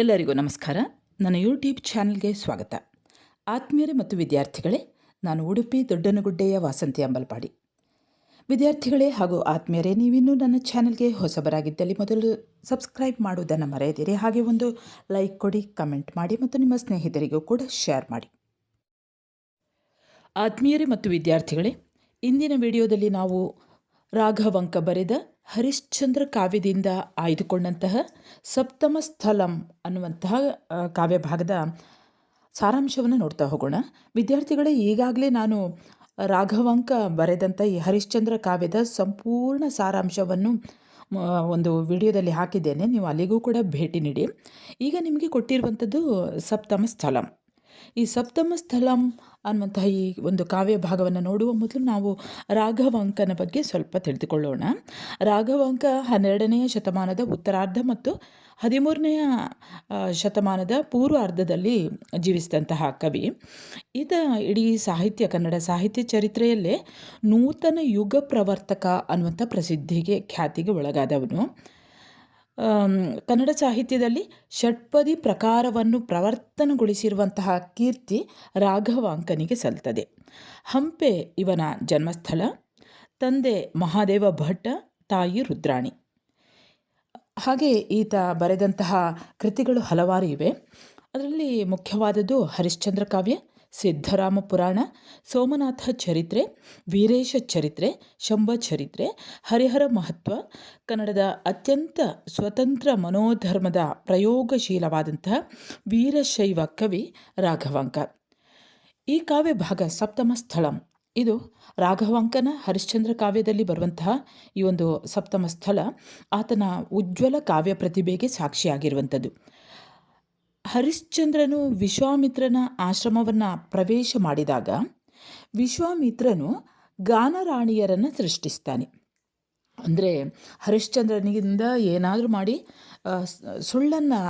ಎಲ್ಲರಿಗೂ ನಮಸ್ಕಾರ. ನನ್ನ ಯೂಟ್ಯೂಬ್ ಚಾನಲ್ಗೆ ಸ್ವಾಗತ. ಆತ್ಮೀಯರೇ ಮತ್ತು ವಿದ್ಯಾರ್ಥಿಗಳೇ, ನಾನು ಉಡುಪಿ ದೊಡ್ಡನಗುಡ್ಡೆಯ ವಾಸಂತಿ ಅಂಬಲ್ಪಾಡಿ. ವಿದ್ಯಾರ್ಥಿಗಳೇ ಹಾಗೂ ಆತ್ಮೀಯರೇ, ನೀವಿನ್ನೂ ನನ್ನ ಚಾನಲ್ಗೆ ಹೊಸಬರಾಗಿದ್ದಲ್ಲಿ ಮೊದಲು ಸಬ್ಸ್ಕ್ರೈಬ್ ಮಾಡುವುದನ್ನು ಮರೆಯದಿರಿ. ಹಾಗೆ ಒಂದು ಲೈಕ್ ಕೊಡಿ, ಕಮೆಂಟ್ ಮಾಡಿ ಮತ್ತು ನಿಮ್ಮ ಸ್ನೇಹಿತರಿಗೂ ಕೂಡ ಶೇರ್ ಮಾಡಿ. ಆತ್ಮೀಯರೇ ಮತ್ತು ವಿದ್ಯಾರ್ಥಿಗಳೇ, ಇಂದಿನ ವಿಡಿಯೋದಲ್ಲಿ ನಾವು ರಾಘವಂಕ ಬರೆದ ಹರಿಶ್ಚಂದ್ರ ಕಾವ್ಯದಿಂದ ಆಯ್ದುಕೊಂಡಂತಹ ಸಪ್ತಮ ಸ್ಥಳಂ ಅನ್ನುವಂತಹ ಕಾವ್ಯಭಾಗದ ಸಾರಾಂಶವನ್ನು ನೋಡ್ತಾ ಹೋಗೋಣ. ವಿದ್ಯಾರ್ಥಿಗಳೇ, ಈಗಾಗಲೇ ನಾನು ರಾಘವಂಕ ಬರೆದಂಥ ಈ ಹರಿಶ್ಚಂದ್ರ ಕಾವ್ಯದ ಸಂಪೂರ್ಣ ಸಾರಾಂಶವನ್ನು ಒಂದು ವಿಡಿಯೋದಲ್ಲಿ ಹಾಕಿದ್ದೇನೆ. ನೀವು ಅಲ್ಲಿಗೂ ಕೂಡ ಭೇಟಿ ನೀಡಿ. ಈಗ ನಿಮಗೆ ಕೊಟ್ಟಿರುವಂಥದ್ದು ಸಪ್ತಮ ಸ್ಥಳಂ. ಈ ಸಪ್ತಮ ಸ್ಥಳಂ ಅನ್ನುವಂತಹ ಈ ಒಂದು ಕಾವ್ಯ ಭಾಗವನ್ನು ನೋಡುವ ಮೊದಲು ನಾವು ರಾಘವಂಕನ ಬಗ್ಗೆ ಸ್ವಲ್ಪ ತಿಳಿದುಕೊಳ್ಳೋಣ. ರಾಘವಂಕ 12ನೇ ಶತಮಾನದ ಉತ್ತರಾರ್ಧ ಮತ್ತು 13ನೇ ಶತಮಾನದ ಪೂರ್ವಾರ್ಧದಲ್ಲಿ ಜೀವಿಸಿದಂತಹ ಕವಿ. ಈತ ಇಡೀ ಕನ್ನಡ ಸಾಹಿತ್ಯ ಚರಿತ್ರೆಯಲ್ಲೇ ನೂತನ ಯುಗ ಪ್ರವರ್ತಕ ಅನ್ನುವಂಥ ಪ್ರಸಿದ್ಧಿಗೆ ಖ್ಯಾತಿಗೆ ಒಳಗಾದವನು. ಕನ್ನಡ ಸಾಹಿತ್ಯದಲ್ಲಿ ಷಟ್ಪದಿ ಪ್ರಕಾರವನ್ನು ಪ್ರವರ್ತನಗೊಳಿಸಿರುವಂತಹ ಕೀರ್ತಿ ರಾಘವಾಂಕನಿಗೆ ಸಲ್ತದೆ. ಹಂಪೆ ಇವನ ಜನ್ಮಸ್ಥಳ. ತಂದೆ ಮಹಾದೇವ ಭಟ್ಟ, ತಾಯಿ ರುದ್ರಾಣಿ. ಹಾಗೆ ಈತ ಬರೆದಂತಹ ಕೃತಿಗಳು ಹಲವಾರು ಇವೆ. ಅದರಲ್ಲಿ ಮುಖ್ಯವಾದದ್ದು ಹರಿಶ್ಚಂದ್ರ ಕಾವ್ಯ, ಸಿದ್ಧರಾಮ ಪುರಾಣ, ಸೋಮನಾಥ ಚರಿತ್ರೆ, ವೀರೇಶ ಚರಿತ್ರೆ, ಶಂಭ ಚರಿತ್ರೆ, ಹರಿಹರ ಮಹತ್ವ, ಕನ್ನಡದ ಅತ್ಯಂತ ಸ್ವತಂತ್ರ ಮನೋಧರ್ಮದ ಪ್ರಯೋಗಶೀಲವಾದಂತಹ ವೀರಶೈವ ಕವಿ ರಾಘವಾಂಕ. ಈ ಕಾವ್ಯ ಭಾಗ ಸಪ್ತಮ ಸ್ಥಳಂ. ಇದು ರಾಘವಾಂಕನ ಹರಿಶ್ಚಂದ್ರ ಕಾವ್ಯದಲ್ಲಿ ಬರುವಂತಹ ಈ ಒಂದು ಸಪ್ತಮ ಸ್ಥಳ ಆತನ ಉಜ್ವಲ ಕಾವ್ಯ ಪ್ರತಿಭೆಗೆ ಸಾಕ್ಷಿಯಾಗಿರುವಂಥದ್ದು. ಹರಿಶ್ಚಂದ್ರನು ವಿಶ್ವಾಮಿತ್ರನ ಆಶ್ರಮವನ್ನು ಪ್ರವೇಶ ಮಾಡಿದಾಗ ವಿಶ್ವಾಮಿತ್ರನು ಗಾನರಾಣಿಯರನ್ನು ಸೃಷ್ಟಿಸ್ತಾನೆ. ಅಂದರೆ ಹರಿಶ್ಚಂದ್ರನಿಂದ ಏನಾದರೂ ಮಾಡಿ ಸುಳ್ಳನ್ನು,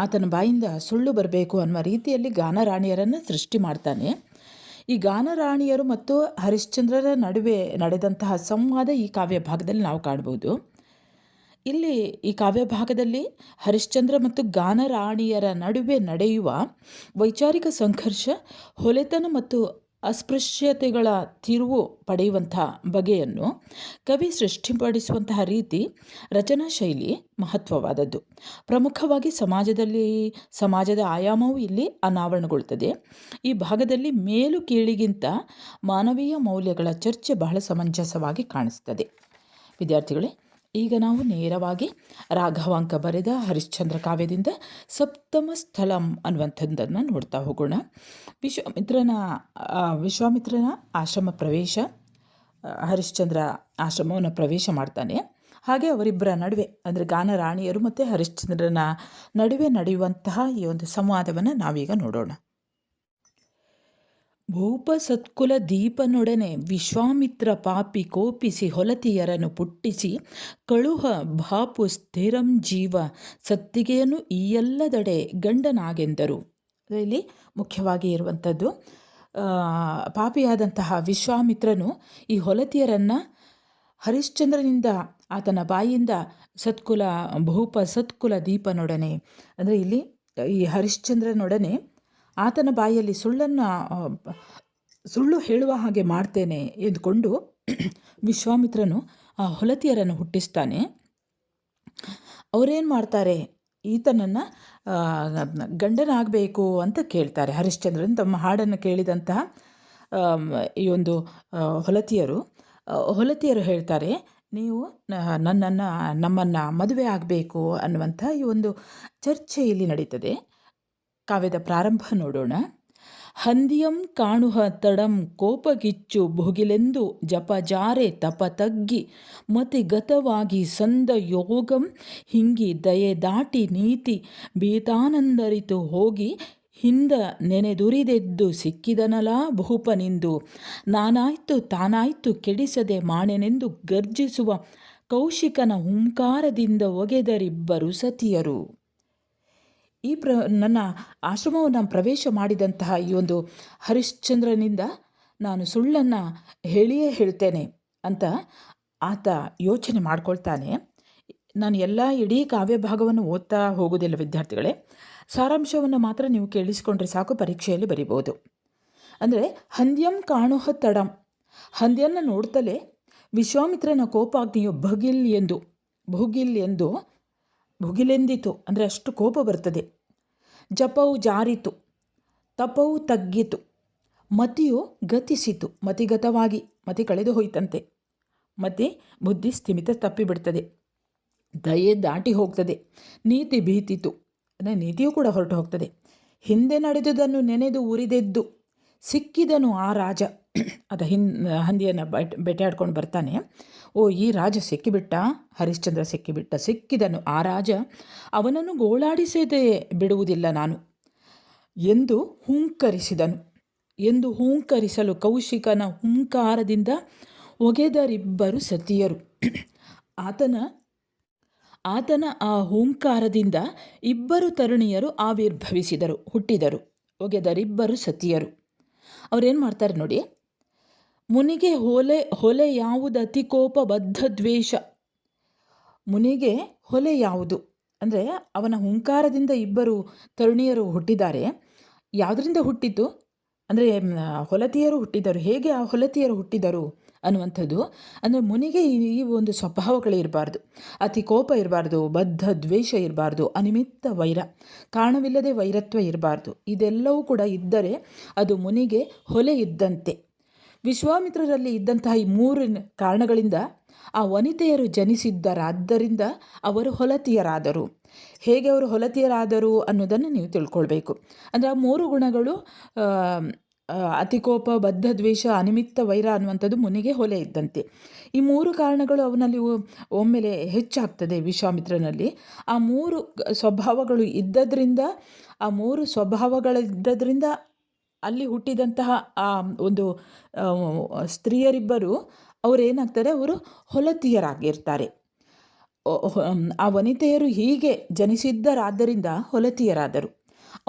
ಆತನ ಬಾಯಿಂದ ಸುಳ್ಳು ಬರಬೇಕು ಅನ್ನುವ ರೀತಿಯಲ್ಲಿ ಗಾನರಾಣಿಯರನ್ನು ಸೃಷ್ಟಿ ಮಾಡ್ತಾನೆ. ಈ ಗಾನರಾಣಿಯರು ಮತ್ತು ಹರಿಶ್ಚಂದ್ರರ ನಡುವೆ ನಡೆದಂತಹ ಸಂವಾದ ಈ ಕಾವ್ಯ ಭಾಗದಲ್ಲಿ ನಾವು ಕಾಣಬಹುದು. ಇಲ್ಲಿ ಈ ಕಾವ್ಯ ಭಾಗದಲ್ಲಿ ಹರಿಶ್ಚಂದ್ರ ಮತ್ತು ಗಾನರಾಣಿಯರ ನಡುವೆ ನಡೆಯುವ ವೈಚಾರಿಕ ಸಂಘರ್ಷ, ಹೊಲೆತನ ಮತ್ತು ಅಸ್ಪೃಶ್ಯತೆಗಳ ತಿರುವು ಪಡೆಯುವಂತಹ ಬಗೆಯನ್ನು ಕವಿ ಸೃಷ್ಟಿಪಡಿಸುವಂತಹ ರೀತಿ, ರಚನಾ ಶೈಲಿ ಮಹತ್ವವಾದದ್ದು. ಪ್ರಮುಖವಾಗಿ ಸಮಾಜದ ಆಯಾಮವೂ ಇಲ್ಲಿ ಅನಾವರಣಗೊಳ್ಳುತ್ತದೆ. ಈ ಭಾಗದಲ್ಲಿ ಮೇಲು ಕೀಳಿಗಿಂತ ಮಾನವೀಯ ಮೌಲ್ಯಗಳ ಚರ್ಚೆ ಬಹಳ ಸಮಂಜಸವಾಗಿ ಕಾಣಿಸ್ತದೆ. ವಿದ್ಯಾರ್ಥಿಗಳೇ, ಈಗ ನಾವು ನೇರವಾಗಿ ರಾಘವಾಂಕ ಬರೆದ ಹರಿಶ್ಚಂದ್ರ ಕಾವ್ಯದಿಂದ ಸಪ್ತಮ ಸ್ಥಳಂ ಅನ್ನುವಂಥದ್ದನ್ನು ನೋಡ್ತಾ ಹೋಗೋಣ. ವಿಶ್ವಾಮಿತ್ರನ ಆಶ್ರಮ ಪ್ರವೇಶ, ಹರಿಶ್ಚಂದ್ರ ಆಶ್ರಮವನ್ನು ಪ್ರವೇಶ ಮಾಡ್ತಾನೆ. ಹಾಗೆ ಅವರಿಬ್ಬರ ನಡುವೆ, ಅಂದರೆ ಗಾನರಾಣಿಯರು ಮತ್ತು ಹರಿಶ್ಚಂದ್ರನ ನಡುವೆ ನಡೆಯುವಂತಹ ಈ ಒಂದು ಸಂವಾದವನ್ನು ನಾವೀಗ ನೋಡೋಣ. ಭೂಪ ಸತ್ಕುಲ ದೀಪನೊಡನೆ ವಿಶ್ವಾಮಿತ್ರ ಪಾಪಿ ಕೋಪಿಸಿ ಹೊಲತಿಯರನ್ನು ಪುಟ್ಟಿಸಿ ಕಳುಹ ಭಾಪು ಸ್ಥಿರಂ ಜೀವ ಸತ್ತಿಗೆಯನ್ನು ಈಯಲ್ಲದಡೆ ಗಂಡನಾಗೆಂದರು. ಇಲ್ಲಿ ಮುಖ್ಯವಾಗಿ ಇರುವಂಥದ್ದು, ಪಾಪಿಯಾದಂತಹ ವಿಶ್ವಾಮಿತ್ರನು ಈ ಹೊಲತಿಯರನ್ನು ಹರಿಶ್ಚಂದ್ರನಿಂದ, ಆತನ ಬಾಯಿಂದ ಭೂಪ ಸತ್ಕುಲ ದೀಪನೊಡನೆ, ಅಂದರೆ ಇಲ್ಲಿ ಈ ಹರಿಶ್ಚಂದ್ರನೊಡನೆ ಆತನ ಬಾಯಲ್ಲಿ ಸುಳ್ಳು ಹೇಳುವ ಹಾಗೆ ಮಾಡ್ತೇನೆ ಎಂದುಕೊಂಡು ವಿಶ್ವಾಮಿತ್ರನು ಆ ಹೊಲತಿಯರನ್ನು ಹುಟ್ಟಿಸ್ತಾನೆ. ಅವರೇನು ಮಾಡ್ತಾರೆ, ಈತನನ್ನು ಗಂಡನಾಗಬೇಕು ಅಂತ ಕೇಳ್ತಾರೆ. ಹರಿಶ್ಚಂದ್ರನ್ ತಮ್ಮ ಹಾಡನ್ನು ಕೇಳಿದಂತಹ ಈ ಒಂದು ಹೊಲತಿಯರು ಹೇಳ್ತಾರೆ, ನೀವು ನಮ್ಮನ್ನು ಮದುವೆ ಆಗಬೇಕು ಅನ್ನುವಂಥ ಈ ಒಂದು ಚರ್ಚೆ ಇಲ್ಲಿ ನಡೀತದೆ. ಕಾವ್ಯದ ಪ್ರಾರಂಭ ನೋಡೋಣ. ಹಂದಿಯಂ ಕಾಣುಹ ತಡಂ ಕೋಪಗಿಚ್ಚು ಭುಗಿಲೆಂದು ಜಪಜಾರೆ ತಪ ತಗ್ಗಿ ಮತಿಗತವಾಗಿ ಸಂದ ಯೋಗಂ ಹಿಂಗಿ ದಯೆ ದಾಟಿ ನೀತಿ ಭೀತಾನಂದರಿತು ಹೋಗಿ ಹಿಂದ ನೆನೆದುರಿದೆದ್ದು ಸಿಕ್ಕಿದನಲ ಭೂಪನಿಂದು ನಾನಾಯ್ತು ತಾನಾಯ್ತು ಕೆಡಿಸದೆ ಮಾಣೆನೆಂದು ಗರ್ಜಿಸುವ ಕೌಶಿಕನ ಹುಂಕಾರದಿಂದ ಒಗೆದರಿಬ್ಬರು ಸತಿಯರು. ನನ್ನ ಆಶ್ರಮವನ್ನು ಪ್ರವೇಶ ಮಾಡಿದಂತಹ ಈ ಒಂದು ಹರಿಶ್ಚಂದ್ರನಿಂದ ನಾನು ಸುಳ್ಳನ್ನು ಹೇಳಿಯೇ ಹೇಳ್ತೇನೆ ಅಂತ ಆತ ಯೋಚನೆ ಮಾಡ್ಕೊಳ್ತಾನೆ. ನಾನು ಇಡೀ ಕಾವ್ಯ ಭಾಗವನ್ನು ಓದ್ತಾ ಹೋಗೋದಿಲ್ಲ ವಿದ್ಯಾರ್ಥಿಗಳೇ. ಸಾರಾಂಶವನ್ನು ಮಾತ್ರ ನೀವು ಕೇಳಿಸಿಕೊಂಡ್ರೆ ಸಾಕು, ಪರೀಕ್ಷೆಯಲ್ಲಿ ಬರಿಬೋದು. ಅಂದರೆ ಹಂದ್ಯಂ ಕಾಣುಹ ತಡಂ, ಹಂದ್ಯನ ನೋಡ್ತಲೇ ವಿಶ್ವಾಮಿತ್ರನ ಕೋಪಾಗ್ನಿಯು ಭುಗಿಲೆಂದಿತು, ಅಂದರೆ ಅಷ್ಟು ಕೋಪ ಬರ್ತದೆ. ಜಪವು ಜಾರಿತು, ತಪವು ತಗ್ಗಿತು, ಮತಿಯು ಗತಿಸಿತು, ಮತಿಗತವಾಗಿ ಮತಿ ಕಳೆದು ಹೋಯ್ತಂತೆ. ಬುದ್ಧಿ ಸ್ಥಿಮಿತ ತಪ್ಪಿಬಿಡ್ತದೆ, ದಯೆ ದಾಟಿ ಹೋಗ್ತದೆ. ನೀತಿ ಭೀತಿತು, ಅಂದರೆ ನೀತಿಯೂ ಕೂಡ ಹೊರಟು ಹೋಗ್ತದೆ. ಹಿಂದೆ ನಡೆದುದನ್ನು ನೆನೆದು ಉರಿದೆದ್ದು ಸಿಕ್ಕಿದನು ಆ ರಾಜ. ಹಂದಿಯನ್ನು ಬೇಟೆಯಾಡ್ಕೊಂಡು ಬರ್ತಾನೆ. ಈ ರಾಜ ಸಿಕ್ಕಿಬಿಟ್ಟ, ಹರಿಶ್ಚಂದ್ರ ಸಿಕ್ಕಿದನು ಆ ರಾಜ, ಅವನನ್ನು ಗೋಳಾಡಿಸದೆ ಬಿಡುವುದಿಲ್ಲ ನಾನು ಎಂದು ಹೂಂಕರಿಸಲು ಕೌಶಿಕನ ಹುಂಕಾರದಿಂದ ಒಗೆದರಿಬ್ಬರು ಸತಿಯರು. ಆತನ ಆ ಹೂಂಕಾರದಿಂದ ಇಬ್ಬರು ತರುಣಿಯರು ಹುಟ್ಟಿದರು. ಒಗೆದರಿಬ್ಬರು ಸತಿಯರು. ಅವರೇನು ಮಾಡ್ತಾರೆ ನೋಡಿ. ಮುನಿಗೆ ಹೊಲೆ ಯಾವುದು ಅತಿ ಕೋಪ ಬದ್ಧ ದ್ವೇಷ. ಮುನಿಗೆ ಹೊಲೆ ಯಾವುದು ಅಂದರೆ ಅವನ ಹುಂಕಾರದಿಂದ ಇಬ್ಬರು ತರುಣಿಯರು ಹುಟ್ಟಿದ್ದಾರೆ. ಯಾವುದರಿಂದ ಹುಟ್ಟಿತು ಅಂದರೆ ಹೊಲತಿಯರು ಹುಟ್ಟಿದರು. ಹೇಗೆ ಆ ಹೊಲತಿಯರು ಹುಟ್ಟಿದರು ಅನ್ನುವಂಥದ್ದು. ಅಂದರೆ ಮುನಿಗೆ ಈ ಒಂದು ಸ್ವಭಾವಗಳಿರಬಾರ್ದು, ಅತಿ ಕೋಪ ಇರಬಾರ್ದು, ಬದ್ಧ ದ್ವೇಷ ಇರಬಾರ್ದು, ಅನಿಮಿತ್ತ ವೈರ, ಕಾರಣವಿಲ್ಲದೆ ವೈರತ್ವ ಇರಬಾರ್ದು. ಇದೆಲ್ಲವೂ ಕೂಡ ಇದ್ದರೆ ಅದು ಮುನಿಗೆ ಹೊಲೆ ಇದ್ದಂತೆ. ವಿಶ್ವಾಮಿತ್ರರಲ್ಲಿ ಇದ್ದಂತಹ ಈ ಮೂರು ಕಾರಣಗಳಿಂದ ಆ ವನಿತೆಯರು ಜನಿಸಿದ್ದರಾದ್ದರಿಂದ ಅವರು ಹೊಲತಿಯರಾದರು. ಹೇಗೆ ಅವರು ಹೊಲತಿಯರಾದರು ಅನ್ನೋದನ್ನು ನೀವು ತಿಳ್ಕೊಳ್ಬೇಕು. ಅಂದರೆ ಆ ಮೂರು ಗುಣಗಳು, ಅತಿಕೋಪ, ಬದ್ಧ ದ್ವೇಷ, ಅನಿಮಿತ್ತ ವೈರ ಅನ್ನುವಂಥದ್ದು ಮುನಿಗೆ ಹೊಲೆ ಇದ್ದಂತೆ. ಈ ಮೂರು ಕಾರಣಗಳು ಅವನಲ್ಲಿ ಒಮ್ಮೆಲೆ ಹೆಚ್ಚಾಗ್ತದೆ ವಿಶ್ವಾಮಿತ್ರನಲ್ಲಿ. ಆ ಮೂರು ಸ್ವಭಾವಗಳು ಇದ್ದದ್ರಿಂದ ಅಲ್ಲಿ ಹುಟ್ಟಿದಂತಹ ಆ ಒಂದು ಸ್ತ್ರೀಯರಿಬ್ಬರು ಅವರೇನಾಗ್ತಾರೆ, ಅವರು ಹೊಲತಿಯರಾಗಿರ್ತಾರೆ. ಆ ವನಿತೆಯರು ಹೀಗೆ ಜನಿಸಿದ್ದರಾದ್ದರಿಂದ ಹೊಲತಿಯರಾದರು.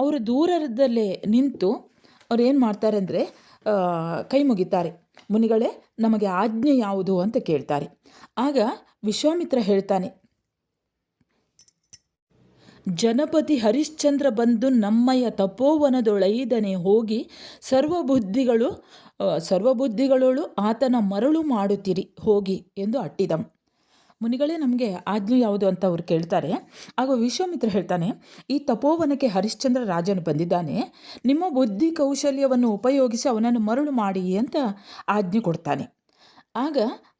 ಅವರು ದೂರದಲ್ಲೇ ನಿಂತು ಅವ್ರು ಏನು ಮಾಡ್ತಾರೆ ಅಂದರೆ ಕೈ ಮುಗಿತಾರೆ. ಮುನಿಗಳೇ, ನಮಗೆ ಆಜ್ಞೆ ಯಾವುದು ಅಂತ ಕೇಳ್ತಾರೆ. ಆಗ ವಿಶ್ವಾಮಿತ್ರ ಹೇಳ್ತಾನೆ, ಜನಪತಿ ಹರಿಶ್ಚಂದ್ರ ಬಂದು ನಮ್ಮಯ ತಪೋವನದೊಳೈದನೆ ಹೋಗಿ ಸರ್ವಬುದ್ಧಿಗಳೊಳು ಆತನ ಮರಳು ಮಾಡುತ್ತೀರಿ ಹೋಗಿ ಎಂದು ಅಟ್ಟಿದಂ. ಮುನಿಗಳೇ, ನಮಗೆ ಆಜ್ಞೆ ಯಾವುದು ಅಂತ ಅವ್ರು ಕೇಳ್ತಾರೆ. ಆಗ ವಿಶ್ವಾಮಿತ್ರ ಹೇಳ್ತಾನೆ, ಈ ತಪೋವನಕ್ಕೆ ಹರಿಶ್ಚಂದ್ರ ರಾಜನು ಬಂದಿದ್ದಾನೆ, ನಿಮ್ಮ ಬುದ್ಧಿ ಕೌಶಲ್ಯವನ್ನು ಉಪಯೋಗಿಸಿ ಅವನನ್ನು ಮರಳು ಮಾಡಿ ಅಂತ ಆಜ್ಞೆ ಕೊಡ್ತಾನೆ. ಆಗ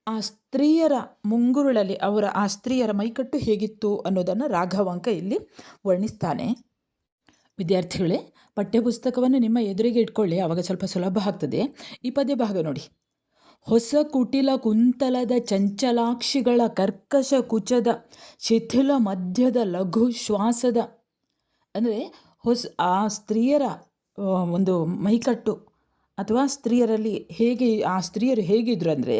ಆ ಸ್ತ್ರೀಯರ ಮುಂಗುರುಳಲ್ಲಿ ಆ ಸ್ತ್ರೀಯರ ಮೈಕಟ್ಟು ಹೇಗಿತ್ತು ಅನ್ನೋದನ್ನು ರಾಘವಾಂಕ ಇಲ್ಲಿ ವರ್ಣಿಸ್ತಾನೆ. ವಿದ್ಯಾರ್ಥಿಗಳೇ, ಪಠ್ಯಪುಸ್ತಕವನ್ನು ನಿಮ್ಮ ಎದುರಿಗೆ ಇಟ್ಕೊಳ್ಳಿ, ಆವಾಗ ಸ್ವಲ್ಪ ಸುಲಭ ಆಗ್ತದೆ. ಈ ಪದ್ಯ ಭಾಗ ನೋಡಿ. ಹೊಸ ಕುಟಿಲ ಕುಂತಲದ ಚಂಚಲಾಕ್ಷಿಗಳ ಕರ್ಕಶ ಕುಚದ ಶಿಥಿಲ ಮಧ್ಯದ ಲಘು ಶ್ವಾಸದ, ಅಂದರೆ ಆ ಸ್ತ್ರೀಯರ ಒಂದು ಮೈಕಟ್ಟು ಅಥವಾ ಸ್ತ್ರೀಯರಲ್ಲಿ ಆ ಸ್ತ್ರೀಯರು ಹೇಗಿದ್ರು ಅಂದರೆ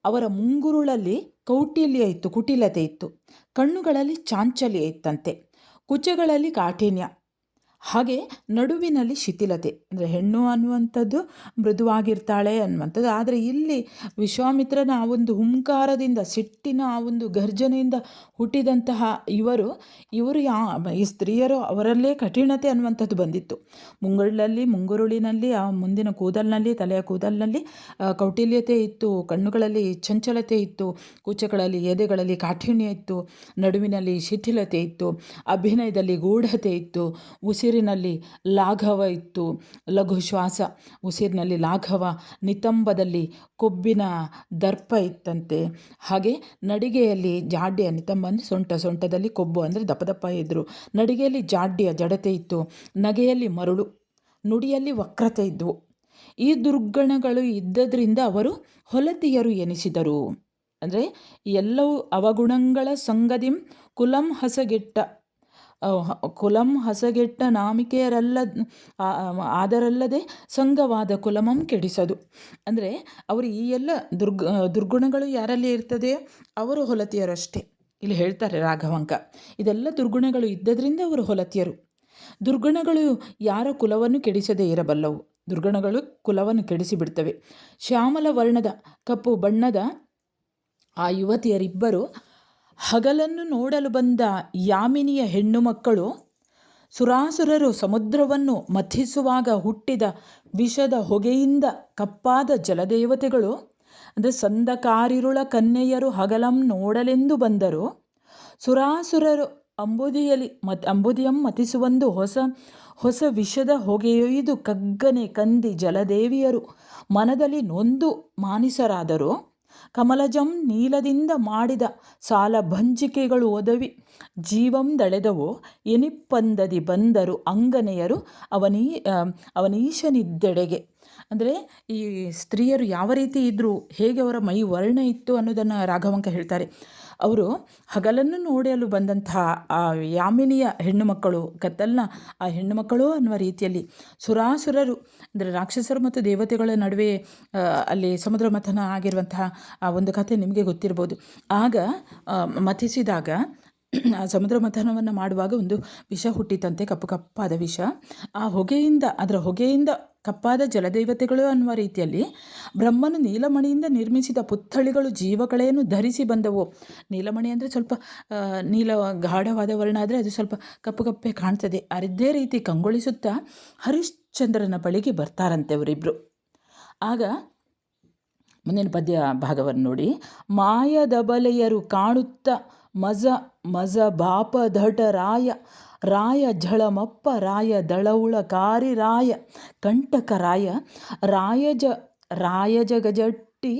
ಅವರ ಮುಂಗುರುಳಲ್ಲಿ ಕುಟಿಲತೆ ಇತ್ತು, ಕಣ್ಣುಗಳಲ್ಲಿ ಚಾಂಚಲ್ಯ ಇತ್ತಂತೆ, ಕುಚಗಳಲ್ಲಿ ಕಾಠಿಣ್ಯ, ಹಾಗೆ ನಡುವಿನಲ್ಲಿ ಶಿಥಿಲತೆ. ಅಂದರೆ ಹೆಣ್ಣು ಅನ್ನುವಂಥದ್ದು ಮೃದುವಾಗಿರ್ತಾಳೆ ಅನ್ನುವಂಥದ್ದು. ಆದರೆ ಇಲ್ಲಿ ವಿಶ್ವಾಮಿತ್ರನ ಆ ಒಂದು ಹುಂಕಾರದಿಂದ, ಸಿಟ್ಟಿನ ಆ ಒಂದು ಗರ್ಜನೆಯಿಂದ ಹುಟ್ಟಿದಂತಹ ಈ ಸ್ತ್ರೀಯರು ಅವರಲ್ಲೇ ಕಠಿಣತೆ ಅನ್ನುವಂಥದ್ದು ಬಂದಿತ್ತು. ಮುಂಗುರುಳಿನಲ್ಲಿ ಆ ಮುಂದಿನ ಕೂದಲಿನಲ್ಲಿ, ತಲೆಯ ಕೂದಲಿನಲ್ಲಿ ಕೌಟಿಲ್ಯತೆ ಇತ್ತು, ಕಣ್ಣುಗಳಲ್ಲಿ ಚಂಚಲತೆ ಇತ್ತು, ಕುಚಗಳಲ್ಲಿ ಎದೆಗಳಲ್ಲಿ ಕಾಠಿಣ್ಯ ಇತ್ತು, ನಡುವಿನಲ್ಲಿ ಶಿಥಿಲತೆ ಇತ್ತು, ಅಭಿನಯದಲ್ಲಿ ಗೂಢತೆ ಇತ್ತು, ಉಸಿರಿನಲ್ಲಿ ಲಾಘವ ಇತ್ತು, ಲಘು ಶ್ವಾಸ, ಉಸಿರಿನಲ್ಲಿ ಲಾಘವ, ನಿತಂಬದಲ್ಲಿ ಕೊಬ್ಬಿನ ದರ್ಪ ಇತ್ತಂತೆ. ಹಾಗೆ ನಡಿಗೆಯಲ್ಲಿ ಜಾಡ್ಯ, ನಿತಂಬ ಅಂದರೆ ಸೊಂಟದಲ್ಲಿ ಕೊಬ್ಬು ಅಂದರೆ ದಪ್ಪ ಇದ್ದರು, ನಡಿಗೆಯಲ್ಲಿ ಜಡತೆ ಇತ್ತು, ನಗೆಯಲ್ಲಿ ಮರುಳು, ನುಡಿಯಲ್ಲಿ ವಕ್ರತೆ ಇದ್ದವು. ಈ ದುರ್ಗುಣಗಳು ಇದ್ದದ್ರಿಂದ ಅವರು ಹೊಲತಿಯರು ಎನಿಸಿದರು. ಅಂದರೆ ಎಲ್ಲವೂ ಅವಗುಣಗಳ ಸಂಗದಿಂ ಕುಲಂ ಹಸಗೆಟ್ಟ ಆದರಲ್ಲದೆ ಸಂಘವಾದ ಕುಲಮಂ ಕೆಡಿಸದು. ಅಂದರೆ ಅವರು ಈ ಎಲ್ಲ ದುರ್ಗುಣಗಳು ಯಾರಲ್ಲಿ ಇರ್ತದೆ, ಅವರು ಹೊಲತಿಯರು ಅಷ್ಟೇ. ಇಲ್ಲಿ ಹೇಳ್ತಾರೆ ರಾಘವಾಂಕ, ಇದೆಲ್ಲ ದುರ್ಗುಣಗಳು ಇದ್ದದ್ರಿಂದ ಅವರು ಹೊಲತಿಯರು. ದುರ್ಗುಣಗಳು ಯಾರ ಕುಲವನ್ನು ಕೆಡಿಸದೇ ಇರಬಲ್ಲವು. ದುರ್ಗುಣಗಳು ಕುಲವನ್ನು ಕೆಡಿಸಿಬಿಡ್ತವೆ. ಶ್ಯಾಮಲ ವರ್ಣದ ಕಪ್ಪು ಬಣ್ಣದ ಆ ಯುವತಿಯರಿಬ್ಬರು ಹಗಲನ್ನು ನೋಡಲು ಬಂದ ಯಾಮಿನಿಯ ಹೆಣ್ಣು ಮಕ್ಕಳು ಸುರಾಸುರರು ಸಮುದ್ರವನ್ನು ಮಥಿಸುವಾಗ ಹುಟ್ಟಿದ ವಿಷದ ಹೊಗೆಯಿಂದ ಕಪ್ಪಾದ ಜಲದೇವತೆಗಳು ಅಂದರೆ ಸಂದಕಾರಿರುಳ ಕನ್ಯೆಯರು ಹಗಲಂ ನೋಡಲೆಂದು ಬಂದರು. ಸುರಾಸುರರು ಅಂಬುದಿಯಂ ಮಥಿಸುವಂದು ಹೊಸ ವಿಷದ ಹೊಗೆಯೊಯ್ದು ಕಗ್ಗನೆ ಕಂದಿ ಜಲದೇವಿಯರು ಮನದಲ್ಲಿ ನೊಂದು ಮಾನಿಸರಾದರು. ಕಮಲಜಂ ನೀಲದಿಂದ ಮಾಡಿದ ಸಾಲ ಭಂಜಿಕೆಗಳು ಒದವಿ ಜೀವಂ ದಳೆದವು ಎನಿಪ್ಪಂದದಿ ಬಂದರು ಅಂಗನೆಯರು ಅವನೀಶನಿದ್ದೆಡೆಗೆ. ಅಂದರೆ ಈ ಸ್ತ್ರೀಯರು ಯಾವ ರೀತಿ ಇದ್ದರು, ಹೇಗೆ ಅವರ ಮೈ ವರ್ಣ ಇತ್ತು ಅನ್ನೋದನ್ನು ರಾಘವಂಕ ಹೇಳ್ತಾರೆ. ಅವರು ಹಗಲನ್ನು ನೋಡಲು ಬಂದಂತಹ ಆ ಯಾಮಿನಿಯ ಹೆಣ್ಣು ಮಕ್ಕಳು, ಕತ್ತಲ್ನ ಆ ಹೆಣ್ಣು ಮಕ್ಕಳು ಅನ್ನುವ ರೀತಿಯಲ್ಲಿ ಸುರಾಸುರರು ಅಂದರೆ ರಾಕ್ಷಸರು ಮತ್ತು ದೇವತೆಗಳ ನಡುವೆ ಅಲ್ಲಿ ಸಮುದ್ರ ಮಥನ ಆಗಿರುವಂತಹ ಆ ಒಂದು ಕಥೆ ನಿಮಗೆ ಗೊತ್ತಿರ್ಬೋದು. ಆಗ ಮಥಿಸಿದಾಗ ಆ ಸಮುದ್ರ ಮಥನವನ್ನು ಮಾಡುವಾಗ ಒಂದು ವಿಷ ಹುಟ್ಟಿತಂತೆ, ಕಪ್ಪು ಕಪ್ಪಾದ ವಿಷ. ಅದರ ಹೊಗೆಯಿಂದ ಕಪ್ಪಾದ ಜಲದೇವತೆಗಳು ಅನ್ನುವ ರೀತಿಯಲ್ಲಿ ಬ್ರಹ್ಮನು ನೀಲಮಣಿಯಿಂದ ನಿರ್ಮಿಸಿದ ಪುತ್ಥಳಿಗಳು ಜೀವಕಳೆಯನ್ನು ಧರಿಸಿ ಬಂದವು. ನೀಲಮಣಿ ಅಂದರೆ ಸ್ವಲ್ಪ ನೀಲ ಗಾಢವಾದ ವರ್ಣ ಆದರೆ ಅದು ಸ್ವಲ್ಪ ಕಪ್ಪು ಕಪ್ಪೆ ಕಾಣ್ತದೆ. ಅದೇ ರೀತಿ ಕಂಗೊಳಿಸುತ್ತಾ ಹರಿಶ್ಚಂದ್ರನ ಬಳಿಗೆ ಬರ್ತಾರಂತೆ ಅವರಿಬ್ಬರು. ಆಗ ಮುಂದಿನ ಪದ್ಯ ಭಾಗವನ್ನು ನೋಡಿ. ಮಾಯದಬಲೆಯರು ಕಾಣುತ್ತ ಮಜ ಬಾಪ ಧಟ ರಾಯ ಝಳಮಪ್ಪ ರಾಯ ದಳವುಳ ಕಾರಿ ರಾಯ ಕಂಟಕ ರಾಯ ಜಗಜಟ್ಟಿ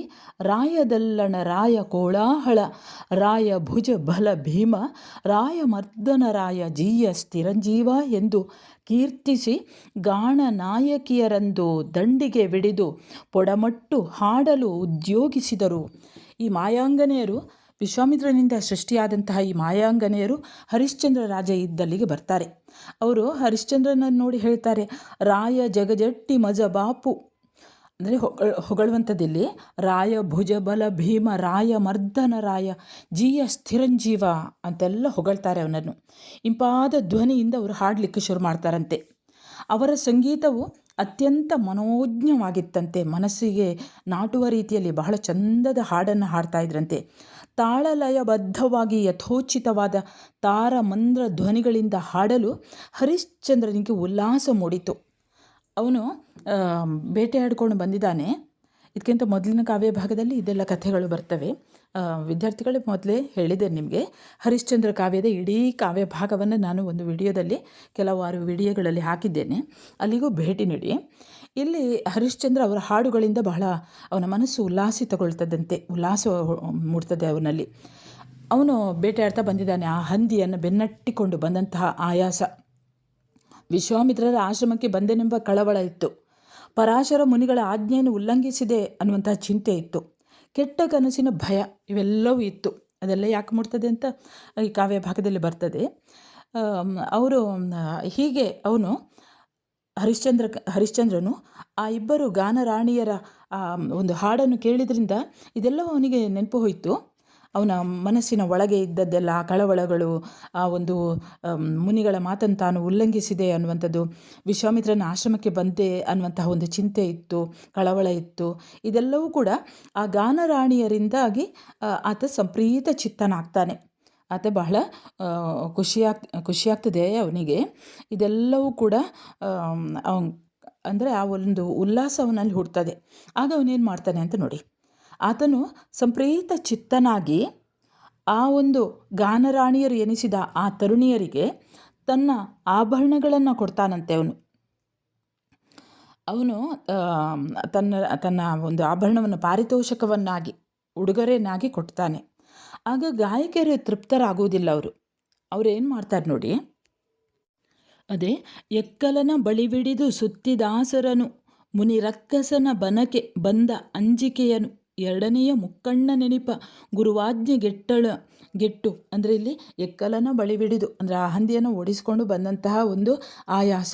ರಾಯದಲ್ಲಣ ರಾಯ ಕೋಳಾಹಳ ರಾಯ ಭುಜ ಬಲ ಭೀಮ ರಾಯ ಮರ್ದನ ರಾಯ ಜೀಯ ಸ್ಥಿರಂಜೀವ ಎಂದು ಕೀರ್ತಿಸಿ ಗಾಣ ನಾಯಕಿಯರಂದು ದಂಡಿಗೆ ವಿಡಿದು ಪೊಡಮಟ್ಟು ಹಾಡಲು ಉದ್ಯೋಗಿಸಿದರು. ಈ ಮಾಯಾಂಗನೆಯರು ವಿಶ್ವಾಮಿತ್ರನಿಂದ ಸೃಷ್ಟಿಯಾದಂತಹ ಈ ಮಾಯಾಂಗನೆಯರು ಹರಿಶ್ಚಂದ್ರ ರಾಜ ಇದ್ದಲ್ಲಿಗೆ ಬರ್ತಾರೆ. ಅವರು ಹರಿಶ್ಚಂದ್ರನನ್ನು ನೋಡಿ ಹೇಳ್ತಾರೆ, ರಾಯ ಜಗಜಟ್ಟಿ ಮಜ ಬಾಪು ಅಂದರೆ ಹೊಗಳುವಂಥದ್ದಿಲ್ಲಿ ರಾಯ ಭುಜಬಲ ಭೀಮ ರಾಯ ಮರ್ದನ ರಾಯ ಜೀಯ ಸ್ಥಿರಂಜೀವ ಅಂತೆಲ್ಲ ಹೊಗಳ್ತಾರೆ ಅವನನ್ನು. ಇಂಪಾದ ಧ್ವನಿಯಿಂದ ಅವರು ಹಾಡಲಿಕ್ಕೆ ಶುರು ಮಾಡ್ತಾರಂತೆ. ಅವರ ಸಂಗೀತವು ಅತ್ಯಂತ ಮನೋಜ್ಞವಾಗಿತ್ತಂತೆ, ಮನಸ್ಸಿಗೆ ನಾಟುವ ರೀತಿಯಲ್ಲಿ ಬಹಳ ಚಂದದ ಹಾಡನ್ನು ಹಾಡ್ತಾ ಇದ್ರಂತೆ. ತಾಳಲಯಬದ್ಧವಾಗಿ ಯಥೋಚಿತವಾದ ತಾರಮಂದ್ರ ಧ್ವನಿಗಳಿಂದ ಹಾಡಲು ಹರಿಶ್ಚಂದ್ರನಿಗೆ ಉಲ್ಲಾಸ ಮೂಡಿತು. ಅವನು ಬೇಟೆಯಾಡಿಕೊಂಡು ಬಂದಿದ್ದಾನೆ. ಇದಕ್ಕಿಂತ ಮೊದಲಿನ ಕಾವ್ಯ ಭಾಗದಲ್ಲಿ ಇದೆಲ್ಲ ಕಥೆಗಳು ಬರ್ತವೆ. ವಿದ್ಯಾರ್ಥಿಗಳೇ ಮೊದಲೇ ಹೇಳಿದೆ ನಿಮಗೆ, ಹರಿಶ್ಚಂದ್ರ ಕಾವ್ಯದ ಇಡೀ ಕಾವ್ಯ ಭಾಗವನ್ನು ನಾನು ಒಂದು ವಿಡಿಯೋದಲ್ಲಿ ಕೆಲವಾರು ವಿಡಿಯೋಗಳಲ್ಲಿ ಹಾಕಿದ್ದೇನೆ, ಅಲ್ಲಿಗೂ ಭೇಟಿ ನೀಡಿ. ಇಲ್ಲಿ ಹರಿಶ್ಚಂದ್ರ ಅವರ ಹಾಡುಗಳಿಂದ ಬಹಳ ಅವನ ಮನಸ್ಸು ಉಲ್ಲಾಸ ಮೂಡ್ತದೆ ಅವನಲ್ಲಿ. ಅವನು ಬೇಟೆಯಾಡ್ತಾ ಬಂದಿದ್ದಾನೆ. ಆ ಹಂದಿಯನ್ನು ಬೆನ್ನಟ್ಟಿಕೊಂಡು ಬಂದಂತಹ ಆಯಾಸ, ವಿಶ್ವಾಮಿತ್ರರ ಆಶ್ರಮಕ್ಕೆ ಬಂದೆನೆಂಬ ಕಳವಳ ಇತ್ತು, ಪರಾಶರ ಮುನಿಗಳ ಆಜ್ಞೆಯನ್ನು ಉಲ್ಲಂಘಿಸಿದೆ ಅನ್ನುವಂತಹ ಚಿಂತೆ ಇತ್ತು, ಕೆಟ್ಟ ಕನಸಿನ ಭಯ ಇವೆಲ್ಲವೂ ಇತ್ತು. ಅದೆಲ್ಲ ಯಾಕೆ ಮೂಡ್ತದೆ ಅಂತ ಈ ಕಾವ್ಯ ಭಾಗದಲ್ಲಿ ಬರ್ತದೆ. ಅವನು ಹರಿಶ್ಚಂದ್ರನು ಆ ಇಬ್ಬರು ಗಾನರಾಣಿಯರ ಒಂದು ಹಾಡನ್ನು ಕೇಳಿದ್ರಿಂದ ಇದೆಲ್ಲವೂ ಅವನಿಗೆ ನೆನಪು ಹೋಯಿತು. ಅವನ ಮನಸ್ಸಿನ ಒಳಗೆ ಇದ್ದದ್ದೆಲ್ಲ ಕಳವಳಗಳು, ಆ ಒಂದು ಮುನಿಗಳ ಮಾತನ್ನು ತಾನು ಉಲ್ಲಂಘಿಸಿದೆ ಅನ್ನುವಂಥದ್ದು, ವಿಶ್ವಾಮಿತ್ರನ ಆಶ್ರಮಕ್ಕೆ ಬಂದೆ ಅನ್ನುವಂತಹ ಒಂದು ಚಿಂತೆ ಇತ್ತು, ಕಳವಳ ಇತ್ತು. ಇದೆಲ್ಲವೂ ಕೂಡ ಆ ಗಾನರಾಣಿಯರಿಂದಾಗಿ ಆತ ಸಂಪ್ರೀತ ಚಿತ್ತನಾಗ್ತಾನೆ. ಆತ ಬಹಳ ಖುಷಿಯಾಗ್ತದೆ ಅವನಿಗೆ. ಇದೆಲ್ಲವೂ ಕೂಡ ಅಂದರೆ ಆ ಒಂದು ಉಲ್ಲಾಸ ಅವನಲ್ಲಿ ಹುಡ್ತದೆ. ಆಗ ಅವನೇನು ಮಾಡ್ತಾನೆ ಅಂತ ನೋಡಿ. ಆತನು ಸಂಪ್ರೀತ ಚಿತ್ತನಾಗಿ ಆ ಒಂದು ಗಾನರಾಣಿಯರು ಎನಿಸಿದ ಆ ತರುಣಿಯರಿಗೆ ತನ್ನ ಆಭರಣಗಳನ್ನು ಕೊಡ್ತಾನಂತೆ. ಅವನು ತನ್ನ ಒಂದು ಆಭರಣವನ್ನು ಪಾರಿತೋಷಕವನ್ನಾಗಿ ಉಡುಗೊರೆಯನ್ನಾಗಿ ಕೊಡ್ತಾನೆ. ಆಗ ಗಾಯಕರು ತೃಪ್ತರಾಗುವುದಿಲ್ಲ. ಅವರು ಏನು ಮಾಡ್ತಾರೆ ನೋಡಿ. ಅದೇ ಎಕ್ಕಲನ ಬಳಿವಿಡಿದು ಸುತ್ತಿದಾಸರನು ಮುನಿರಕ್ಕಸನ ಬನಕೆ ಬಂದ ಅಂಜಿಕೆಯನು ಎರಡನೆಯ ಮುಕ್ಕಣ್ಣ ನೆನಿಪ ಗುರುವಾಜ್ಞೆ ಗೆಟ್ಟು ಅಂದರೆ ಇಲ್ಲಿ ಎಕ್ಕಲನ ಬಳಿವಿಡಿದು ಅಂದರೆ ಆ ಹಂದಿಯನ್ನು ಓಡಿಸಿಕೊಂಡು ಬಂದಂತಹ ಒಂದು ಆಯಾಸ,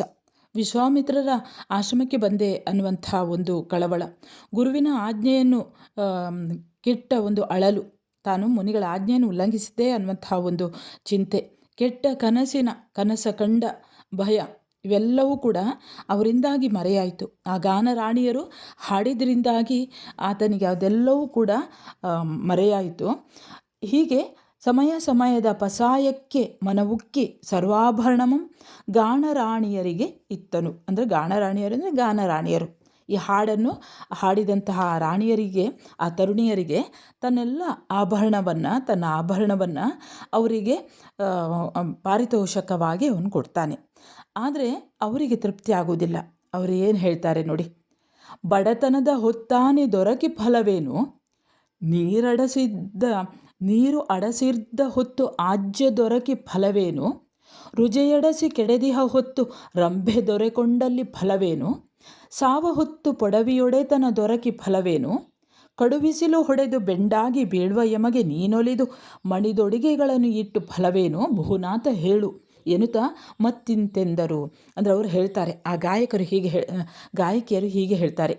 ವಿಶ್ವಾಮಿತ್ರರ ಆಶ್ರಮಕ್ಕೆ ಬಂದೆ ಅನ್ನುವಂತಹ ಒಂದು ಕಳವಳ, ಗುರುವಿನ ಆಜ್ಞೆಯನ್ನು ಕೆಟ್ಟ ಒಂದು ಅಳಲು, ತಾನು ಮುನಿಗಳ ಆಜ್ಞೆಯನ್ನು ಉಲ್ಲಂಘಿಸಿದ್ದೆ ಅನ್ನುವಂತಹ ಒಂದು ಚಿಂತೆ, ಕೆಟ್ಟ ಕನಸ ಕಂಡ ಭಯ, ಇವೆಲ್ಲವೂ ಕೂಡ ಅವರಿಂದಾಗಿ ಮರೆಯಾಯಿತು. ಆ ಗಾನರಾಣಿಯರು ಹಾಡಿದ್ರಿಂದಾಗಿ ಆತನಿಗೆ ಅದೆಲ್ಲವೂ ಕೂಡ ಮರೆಯಾಯಿತು. ಹೀಗೆ ಸಮಯ ಸಮಯದ ಪಸಾಯಕ್ಕೆ ಮನವುಕ್ಕಿ ಸರ್ವಾಭರಣಮಂ ಗಾಣರಾಣಿಯರಿಗೆ ಇತ್ತನು. ಅಂದರೆ ಗಾಣರಾಣಿಯರು ಅಂದರೆ ಗಾನರಾಣಿಯರು. ಈ ಹಾಡನ್ನು ಹಾಡಿದಂತಹ ರಾಣಿಯರಿಗೆ, ಆ ತರುಣಿಯರಿಗೆ ತನ್ನ ಆಭರಣವನ್ನು ಅವರಿಗೆ ಪಾರಿತೋಷಕವಾಗಿ ಅವನು ಕೊಡ್ತಾನೆ. ಆದರೆ ಅವರಿಗೆ ತೃಪ್ತಿ ಆಗುವುದಿಲ್ಲ. ಅವರು ಏನು ಹೇಳ್ತಾರೆ ನೋಡಿ, ಬಡತನದ ಹೊತ್ತಾನೆ ದೊರಕಿ ಫಲವೇನು, ನೀರು ಅಡಸಿದ್ದ ಹೊತ್ತು ಆಜ್ಯ ದೊರಕಿ ಫಲವೇನು, ರುಜೆಯಡಸಿ ಕೆಡೆದಿಹ ಹೊತ್ತು ರಂಭೆ ದೊರೆಕೊಂಡಲ್ಲಿ ಫಲವೇನು, ಸಾವ ಹೊತ್ತು ಪೊಡವಿಯೊಡೆತನ ದೊರಕಿ ಫಲವೇನು, ಕಡುಬಿಸಿಲು ಹೊಡೆದು ಬೆಂಡಾಗಿ ಬೀಳುವ ಯಮಗೆ ನೀನೊಲಿದು ಮಣಿದೊಡಿಗೆಗಳನ್ನು ಇಟ್ಟು ಫಲವೇನು, ಬಹುನಾಥ ಹೇಳು ಎನ್ನುತ್ತಾ ಮತ್ತಿಂತೆಂದರು. ಅಂದರೆ ಅವರು ಹೇಳ್ತಾರೆ, ಆ ಗಾಯಕಿಯರು ಹೀಗೆ ಹೇಳ್ತಾರೆ,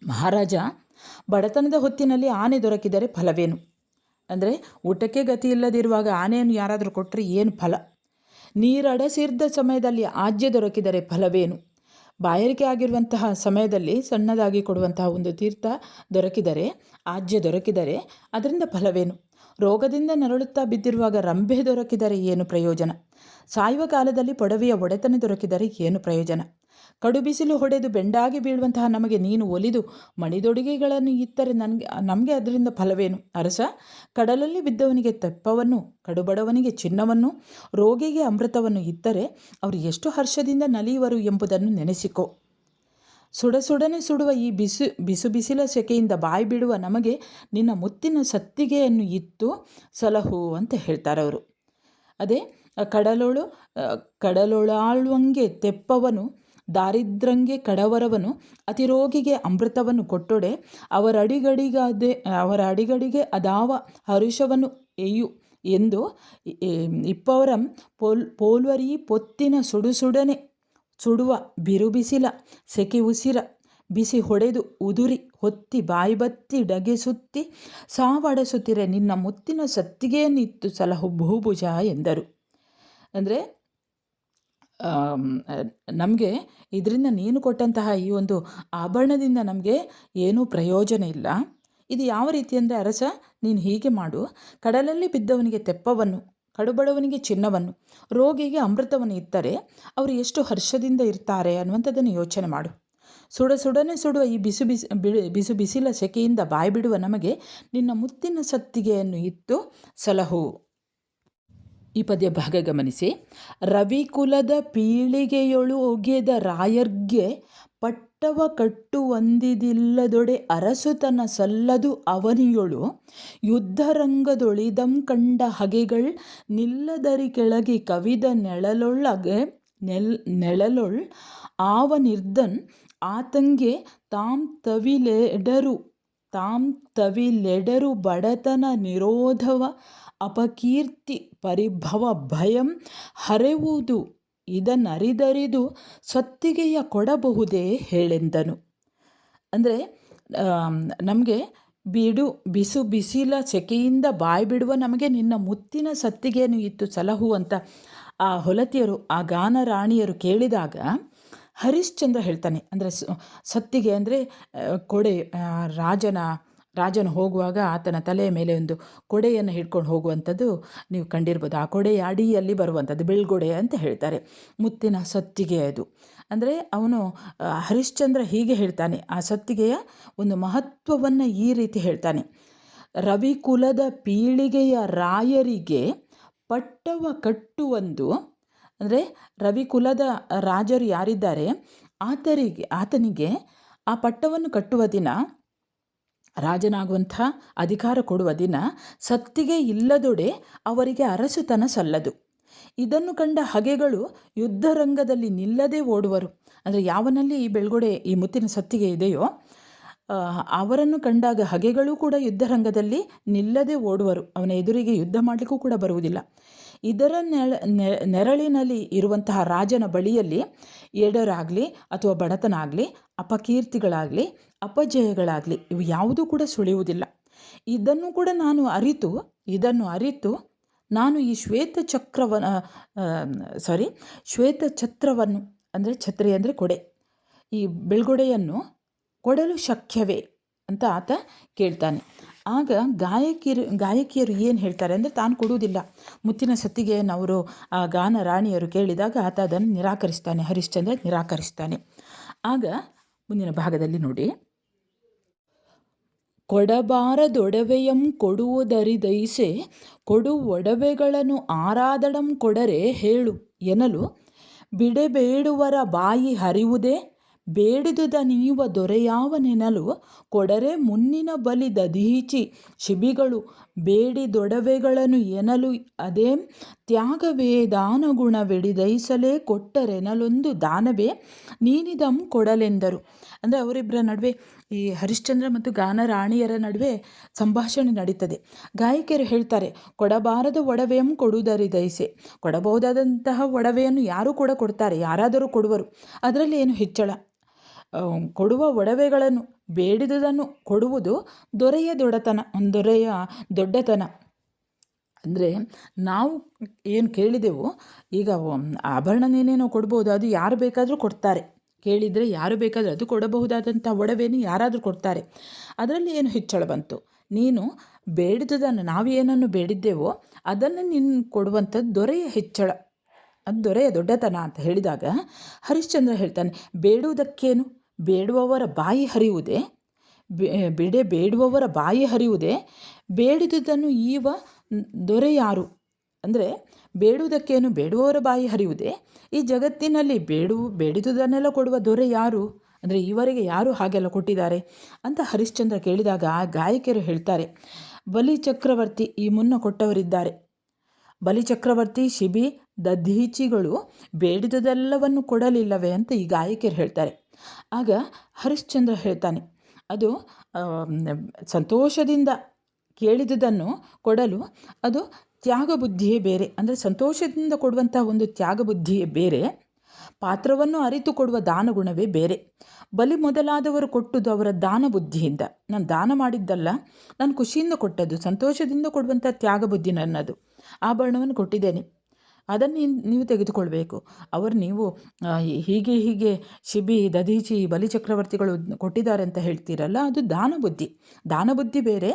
ಮಹಾರಾಜ, ಬಡತನದ ಹೊತ್ತಿನಲ್ಲಿ ಆನೆ ದೊರಕಿದರೆ ಫಲವೇನು? ಅಂದರೆ ಊಟಕ್ಕೆ ಗತಿ ಇಲ್ಲದಿರುವಾಗ ಆನೆಯನ್ನು ಯಾರಾದರೂ ಕೊಟ್ಟರೆ ಏನು ಫಲ? ನೀರಡಸಿರ್ದ ಸಮಯದಲ್ಲಿ ಆಜ್ಯ ದೊರಕಿದರೆ ಫಲವೇನು? ಬಾಯಾರಿಕೆ ಆಗಿರುವಂತಹ ಸಮಯದಲ್ಲಿ ಸಣ್ಣದಾಗಿ ಕೊಡುವಂತಹ ಒಂದು ತೀರ್ಥ ದೊರಕಿದರೆ, ಆಜ್ಯ ದೊರಕಿದರೆ ಅದರಿಂದ ಫಲವೇನು? ರೋಗದಿಂದ ನರಳುತ್ತಾ ಬಿದ್ದಿರುವಾಗ ರಂಭೆ ದೊರಕಿದರೆ ಏನು ಪ್ರಯೋಜನ? ಸಾಯುವ ಕಾಲದಲ್ಲಿ ಪೊಡವೆಯ ಒಡೆತನ ದೊರಕಿದರೆ ಏನು ಪ್ರಯೋಜನ? ಕಡುಬಿಸಿಲು ಹೊಡೆದು ಬೆಂಡಾಗಿ ಬೀಳುವಂತಹ ನಮಗೆ ನೀನು ಒಲಿದು ಮಣಿದೊಡಿಗೆಗಳನ್ನು ಇತ್ತರೆ ನಮಗೆ ಅದರಿಂದ ಫಲವೇನು? ಅರಸ, ಕಡಲಲ್ಲಿ ಬಿದ್ದವನಿಗೆ ತೆಪ್ಪವನ್ನು, ಕಡುಬಡವನಿಗೆ ಚಿನ್ನವನ್ನು, ರೋಗಿಗೆ ಅಮೃತವನ್ನು ಇತ್ತರೆ ಅವರು ಎಷ್ಟು ಹರ್ಷದಿಂದ ನಲಿಯುವರು ಎಂಬುದನ್ನು ನೆನೆಸಿಕೊ. ಸುಡನೆ ಸುಡುವ ಈ ಬಿಸಿಲ ಸೆಕೆಯಿಂದ ಬಾಯಿ ಬಿಡುವ ನಮಗೆ ನಿನ್ನ ಮುತ್ತಿನ ಸತ್ತಿಗೆಯನ್ನು ಇತ್ತು ಸಲಹು ಅಂತ ಹೇಳ್ತಾರೆ ಅವರು. ಅದೇ ಕಡಲೊಳಾಳುವಂಗೆ ತೆಪ್ಪವನು, ದಾರಿದ್ರಂಗೆ ಕಡವರವನು, ಅತಿರೋಗಿಗೆ ಅಮೃತವನ್ನು ಕೊಟ್ಟೊಡೆ ಅವರ ಅಡಿಗಡಿಗೆ ಅದಾವ ಹರುಷವನ್ನು ಎಯ್ಯು ಎಂದು ಇಪ್ಪವರಂ ಪೋಲ್ವರಿ ಪೊತ್ತಿನ ಸುಡುಸುಡನೆ ಸುಡುವ ಬಿರುಬಿಸಿಲ ಸೆಕೆ ಉಸಿರ ಬಿಸಿ ಹೊಡೆದು ಉದುರಿ ಹೊತ್ತಿ ಬಾಯಿಬತ್ತಿ ಡಗೆಸುತ್ತಿ ಸಾವಡಸುತ್ತಿರೆ ನಿನ್ನ ಮುತ್ತಿನ ಸತ್ತಿಗೆಯನ್ನಿತ್ತು ಸಲಹು ಭೂಭುಜ ಎಂದರು. ಅಂದರೆ ನಮಗೆ ಇದರಿಂದ ನೀನು ಕೊಟ್ಟಂತಹ ಈ ಒಂದು ಆಭರಣದಿಂದ ನಮಗೆ ಏನೂ ಪ್ರಯೋಜನ ಇಲ್ಲ. ಇದು ಯಾವ ರೀತಿ ಅಂದರೆ, ಅರಸ, ನೀನು ಹೀಗೆ ಮಾಡು, ಕಡಲಲ್ಲಿ ಬಿದ್ದವನಿಗೆ ತೆಪ್ಪವನ್ನು, ಕಡುಬಡವನಿಗೆ ಚಿನ್ನವನ್ನು, ರೋಗಿಗೆ ಅಮೃತವನ್ನು ಇತ್ತರೆ ಅವರು ಎಷ್ಟು ಹರ್ಷದಿಂದ ಇರ್ತಾರೆ ಅನ್ನುವಂಥದ್ದನ್ನು ಯೋಚನೆ ಮಾಡು. ಸುಡನೆ ಸುಡುವ ಈ ಬಿಸಿಲ ಸೆಕೆಯಿಂದ ಬಾಯಿ ಬಿಡುವ ನಮಗೆ ನಿನ್ನ ಮುತ್ತಿನ ಸತ್ತಿಗೆಯನ್ನು ಇತ್ತು ಸಲಹು. ಈ ಪದ್ಯ ಭಾಗ ಗಮನಿಸಿ. ರವಿಕುಲದ ಪೀಳಿಗೆಯೊಳು ಒಗೆದ ರಾಯರ್ಗೆ ಪಟ್ಟವ ಕಟ್ಟುವಂದಿದಿಲ್ಲದೊಡೆ ಅರಸುತನ ಸಲ್ಲದು ಅವನಿಯೊಳು ಯುದ್ಧರಂಗದೊಳಿದಂ ಕಂಡ ಹಗೆಗಳ್ ನಿಲ್ಲದರಿ ಕೆಳಗಿ ಕವಿದ ನೆಳಲೊಳ್ ಆವನಿರ್ದನ್ ಆತಂಗೆ ತಾಂ ತವಿಲೆಡರು ಬಡತನ ನಿರೋಧವ ಅಪಕೀರ್ತಿ ಪರಿಭವ ಭಯಂ ಹರೆವುದು ಇದನ್ನರಿದರಿದು ಸತ್ತಿಗೆಯ ಕೊಡಬಹುದೇ ಹೇಳೆಂದನು. ಅಂದರೆ ನಮಗೆ ಬಿಸಿಲ ಸೆಕೆಯಿಂದ ಬಾಯಿ ಬಿಡುವ ನಮಗೆ ನಿನ್ನ ಮುತ್ತಿನ ಸತ್ತಿಗೆಯನ್ನು ಇತ್ತು ಸಲಹು ಅಂತ ಆ ಹೊಲತಿಯರು, ಆ ಗಾನರಾಣಿಯರು ಕೇಳಿದಾಗ ಹರಿಶ್ಚಂದ್ರ ಹೇಳ್ತಾನೆ. ಅಂದರೆ ಸತ್ತಿಗೆ ಅಂದರೆ ಕೊಡೆ. ರಾಜನು ಹೋಗುವಾಗ ಆತನ ತಲೆಯ ಮೇಲೆ ಒಂದು ಕೊಡೆಯನ್ನು ಹಿಡ್ಕೊಂಡು ಹೋಗುವಂಥದ್ದು ನೀವು ಕಂಡಿರ್ಬೋದು. ಆ ಕೊಡೆಯ ಅಡಿಯಲ್ಲಿ ಬರುವಂಥದ್ದು ಬೆಳ್ಗೊಡೆ ಅಂತ ಹೇಳ್ತಾರೆ. ಮುತ್ತಿನ ಸತ್ತಿಗೆ ಅದು. ಅಂದರೆ ಅವನು ಹರಿಶ್ಚಂದ್ರ ಹೀಗೆ ಹೇಳ್ತಾನೆ, ಆ ಸತ್ತಿಗೆಯ ಒಂದು ಮಹತ್ವವನ್ನು ಈ ರೀತಿ ಹೇಳ್ತಾನೆ. ರವಿಕುಲದ ಪೀಳಿಗೆಯ ರಾಯರಿಗೆ ಪಟ್ಟವ ಕಟ್ಟುವಂದು, ಅಂದರೆ ರವಿಕುಲದ ರಾಜರು ಯಾರಿದ್ದಾರೆ ಆತನಿಗೆ ಆ ಪಟ್ಟವನ್ನು ಕಟ್ಟುವ ದಿನ, ರಾಜನಾಗುವಂಥ ಅಧಿಕಾರ ಕೊಡುವ ದಿನ ಸತ್ತಿಗೆ ಇಲ್ಲದೊಡೆ ಅವರಿಗೆ ಅರಸುತನ ಸಲ್ಲದು. ಇದನ್ನು ಕಂಡ ಹಗೆಗಳು ಯುದ್ಧರಂಗದಲ್ಲಿ ನಿಲ್ಲದೆ ಓಡುವರು. ಅಂದರೆ ಯಾವನಲ್ಲಿ ಈ ಬೆಳ್ಗೊಡೆ, ಈ ಮುತ್ತಿನ ಸತ್ತಿಗೆ ಇದೆಯೋ ಅವರನ್ನು ಕಂಡಾಗ ಹಗೆಗಳು ಕೂಡ ಯುದ್ಧರಂಗದಲ್ಲಿ ನಿಲ್ಲದೆ ಓಡುವರು. ಅವನ ಎದುರಿಗೆ ಯುದ್ಧ ಮಾಡಲಿಕ್ಕೂ ಕೂಡ ಬರುವುದಿಲ್ಲ. ಇದರ ನೆರಳಿನಲ್ಲಿ ಇರುವಂತಹ ರಾಜನ ಬಳಿಯಲ್ಲಿ ಎಡರಾಗಲಿ ಅಥವಾ ಬಡತನ ಆಗಲಿ, ಅಪಕೀರ್ತಿಗಳಾಗಲಿ, ಅಪಜಯಗಳಾಗಲಿ ಇವು ಯಾವುದೂ ಕೂಡ ಸುಳಿಯುವುದಿಲ್ಲ. ಇದನ್ನು ಕೂಡ ಇದನ್ನು ಅರಿತು ನಾನು ಈ ಶ್ವೇತಛತ್ರವನ್ನು, ಅಂದರೆ ಛತ್ರಿ ಅಂದರೆ ಕೊಡೆ, ಈ ಬೆಳ್ಗೊಡೆಯನ್ನು ಕೊಡಲು ಶಕ್ಯವೇ ಅಂತ ಆತ ಕೇಳ್ತಾನೆ. ಆಗ ಗಾಯಕಿಯರು ಏನು ಹೇಳ್ತಾರೆ ಅಂದರೆ ತಾನು ಕೊಡುವುದಿಲ್ಲ. ಮುತ್ತಿನ ಸತ್ತಿಗೆಯನ್ನು ಅವರು ಆ ಗಾನ ರಾಣಿಯರು ಕೇಳಿದಾಗ ಆತ ಅದನ್ನು ನಿರಾಕರಿಸ್ತಾನೆ, ಹರಿಶ್ಚಂದ್ರ ನಿರಾಕರಿಸ್ತಾನೆ. ಆಗ ಮುಂದಿನ ಭಾಗದಲ್ಲಿ ನೋಡಿ, ಕೊಡಬಾರದೊಡವೆಯಂ ಕೊಡುವುದರಿದೈಸೆ ಕೊಡು ಒಡವೆಗಳನ್ನು ಆರಾದಡಂ ಕೊಡರೆ ಹೇಳು ಎನ್ನಲು ಬಿಡೆಬೇಡುವರ ಬಾಯಿ ಹರಿವುದೇ ಬೇಡಿದುದ ನೀವ ದೊರೆಯಾವನೆನಲು ಕೊಡರೆ ಮುನ್ನಿನ ಬಲಿ ದಧೀಚಿ ಶಿಬಿಗಳು ಬೇಡಿದೊಡವೆಗಳನ್ನು ಎನಲು ಅದೇಂ ತ್ಯಾಗವೇ ದಾನಗುಣವೆಡಿದೈಸಲೇ ಕೊಟ್ಟರೆನಲೊಂದು ದಾನವೇ ನೀನಿದಂ ಕೊಡಲೆಂದರು. ಅಂದರೆ ಅವರಿಬ್ಬರ ನಡುವೆ, ಈ ಹರಿಶ್ಚಂದ್ರ ಮತ್ತು ಗಾನರಾಣಿಯರ ನಡುವೆ ಸಂಭಾಷಣೆ ನಡೀತದೆ. ಗಾಯಕಿಯರು ಹೇಳ್ತಾರೆ, ಕೊಡಬಾರದ ಒಡವೆಯಂ ಕೊಡುವುದರಿದೈಸೆ. ಕೊಡಬಹುದಾದಂತಹ ಒಡವೆಯನ್ನು ಯಾರೂ ಕೂಡ ಕೊಡ್ತಾರೆ, ಯಾರಾದರೂ ಕೊಡುವರು, ಅದರಲ್ಲಿ ಏನು ಹೆಚ್ಚಳ. ಕೊಡುವ ಒಡವೆಗಳನ್ನು ಬೇಡಿದುದನ್ನು ಕೊಡುವುದು ದೊರೆಯ ದೊಡ್ಡತನ. ಅಂದರೆ ನಾವು ಏನು ಕೇಳಿದೆವು, ಈಗ ಆಭರಣ ನೀನೇನೋ ಕೊಡ್ಬೋದು, ಅದು ಯಾರು ಬೇಕಾದರೂ ಕೊಡ್ತಾರೆ. ಕೇಳಿದರೆ ಯಾರು ಬೇಕಾದರೂ ಅದು ಕೊಡಬಹುದಾದಂಥ ಒಡವೆಯನ್ನು ಯಾರಾದರೂ ಕೊಡ್ತಾರೆ, ಅದರಲ್ಲಿ ಏನು ಹೆಚ್ಚಳ ಬಂತು. ನೀನು ಬೇಡಿದುದನ್ನು, ನಾವು ಏನನ್ನು ಬೇಡಿದ್ದೇವೋ ಅದನ್ನು ನೀನು ಕೊಡುವಂಥದ್ದು ದೊರೆಯ ಹೆಚ್ಚಳ, ಅದು ದೊರೆಯ ದೊಡ್ಡತನ ಅಂತ ಹೇಳಿದಾಗ ಹರಿಶ್ಚಂದ್ರ ಹೇಳ್ತಾನೆ, ಬೇಡುವುದಕ್ಕೇನು, ಬೇಡುವವರ ಬಾಯಿ ಹರಿಯುವುದೇ, ಬೇಡುವವರ ಬಾಯಿ ಹರಿಯುವುದೇ ಬೇಡಿದುದನ್ನು ಈವ ದೊರೆ ಯಾರು. ಅಂದರೆ ಬೇಡುವುದಕ್ಕೇನು, ಬೇಡುವವರ ಬಾಯಿ ಹರಿಯುವುದೇ, ಈ ಜಗತ್ತಿನಲ್ಲಿ ಬೇಡಿದುದನ್ನೆಲ್ಲ ಕೊಡುವ ದೊರೆ ಯಾರು, ಅಂದರೆ ಈವರೆಗೆ ಯಾರು ಹಾಗೆಲ್ಲ ಕೊಟ್ಟಿದ್ದಾರೆ ಅಂತ ಹರಿಶ್ಚಂದ್ರ ಕೇಳಿದಾಗ ಆ ಗಾಯಕಿಯರು ಹೇಳ್ತಾರೆ, ಬಲಿಚಕ್ರವರ್ತಿ ಈ ಮುನ್ನ ಕೊಟ್ಟವರಿದ್ದಾರೆ. ಬಲಿಚಕ್ರವರ್ತಿ, ಶಿಬಿ, ದಧೀಚಿಗಳು ಬೇಡಿದುದೆಲ್ಲವನ್ನು ಕೊಡಲಿಲ್ಲವೇ ಅಂತ ಈ ಗಾಯಕಿಯರು ಹೇಳ್ತಾರೆ. ಆಗ ಹರಿಶ್ಚಂದ್ರ ಹೇಳ್ತಾನೆ, ಅದು ಸಂತೋಷದಿಂದ ಕೇಳಿದುದನ್ನು ಕೊಡಲು ಅದು ತ್ಯಾಗ ಬುದ್ಧಿಯೇ ಬೇರೆ. ಅಂದರೆ ಸಂತೋಷದಿಂದ ಕೊಡುವಂಥ ಒಂದು ತ್ಯಾಗ ಬುದ್ಧಿಯೇ ಬೇರೆ, ಪಾತ್ರವನ್ನು ಅರಿತು ಕೊಡುವ ದಾನಗುಣವೇ ಬೇರೆ. ಬಲಿ ಮೊದಲಾದವರು ಕೊಟ್ಟದ್ದು ಅವರ ದಾನ ಬುದ್ಧಿಯಿಂದ. ನಾನು ದಾನ ಮಾಡಿದ್ದಲ್ಲ, ನಾನು ಖುಷಿಯಿಂದ ಕೊಟ್ಟದ್ದು, ಸಂತೋಷದಿಂದ ಕೊಡುವಂಥ ತ್ಯಾಗ ಬುದ್ಧಿ ನನ್ನದು. ಆಭರಣವನ್ನು ಕೊಟ್ಟಿದ್ದೇನೆ, ಅದನ್ನು ನೀವು ತೆಗೆದುಕೊಳ್ಬೇಕು. ನೀವು ಹೀಗೆ ಶಿಬಿ, ದಧೀಚಿ, ಬಲಿಚಕ್ರವರ್ತಿಗಳು ಕೊಟ್ಟಿದ್ದಾರೆ ಅಂತ ಹೇಳ್ತೀರಲ್ಲ, ಅದು ದಾನ ಬುದ್ಧಿ ಬೇರೆ,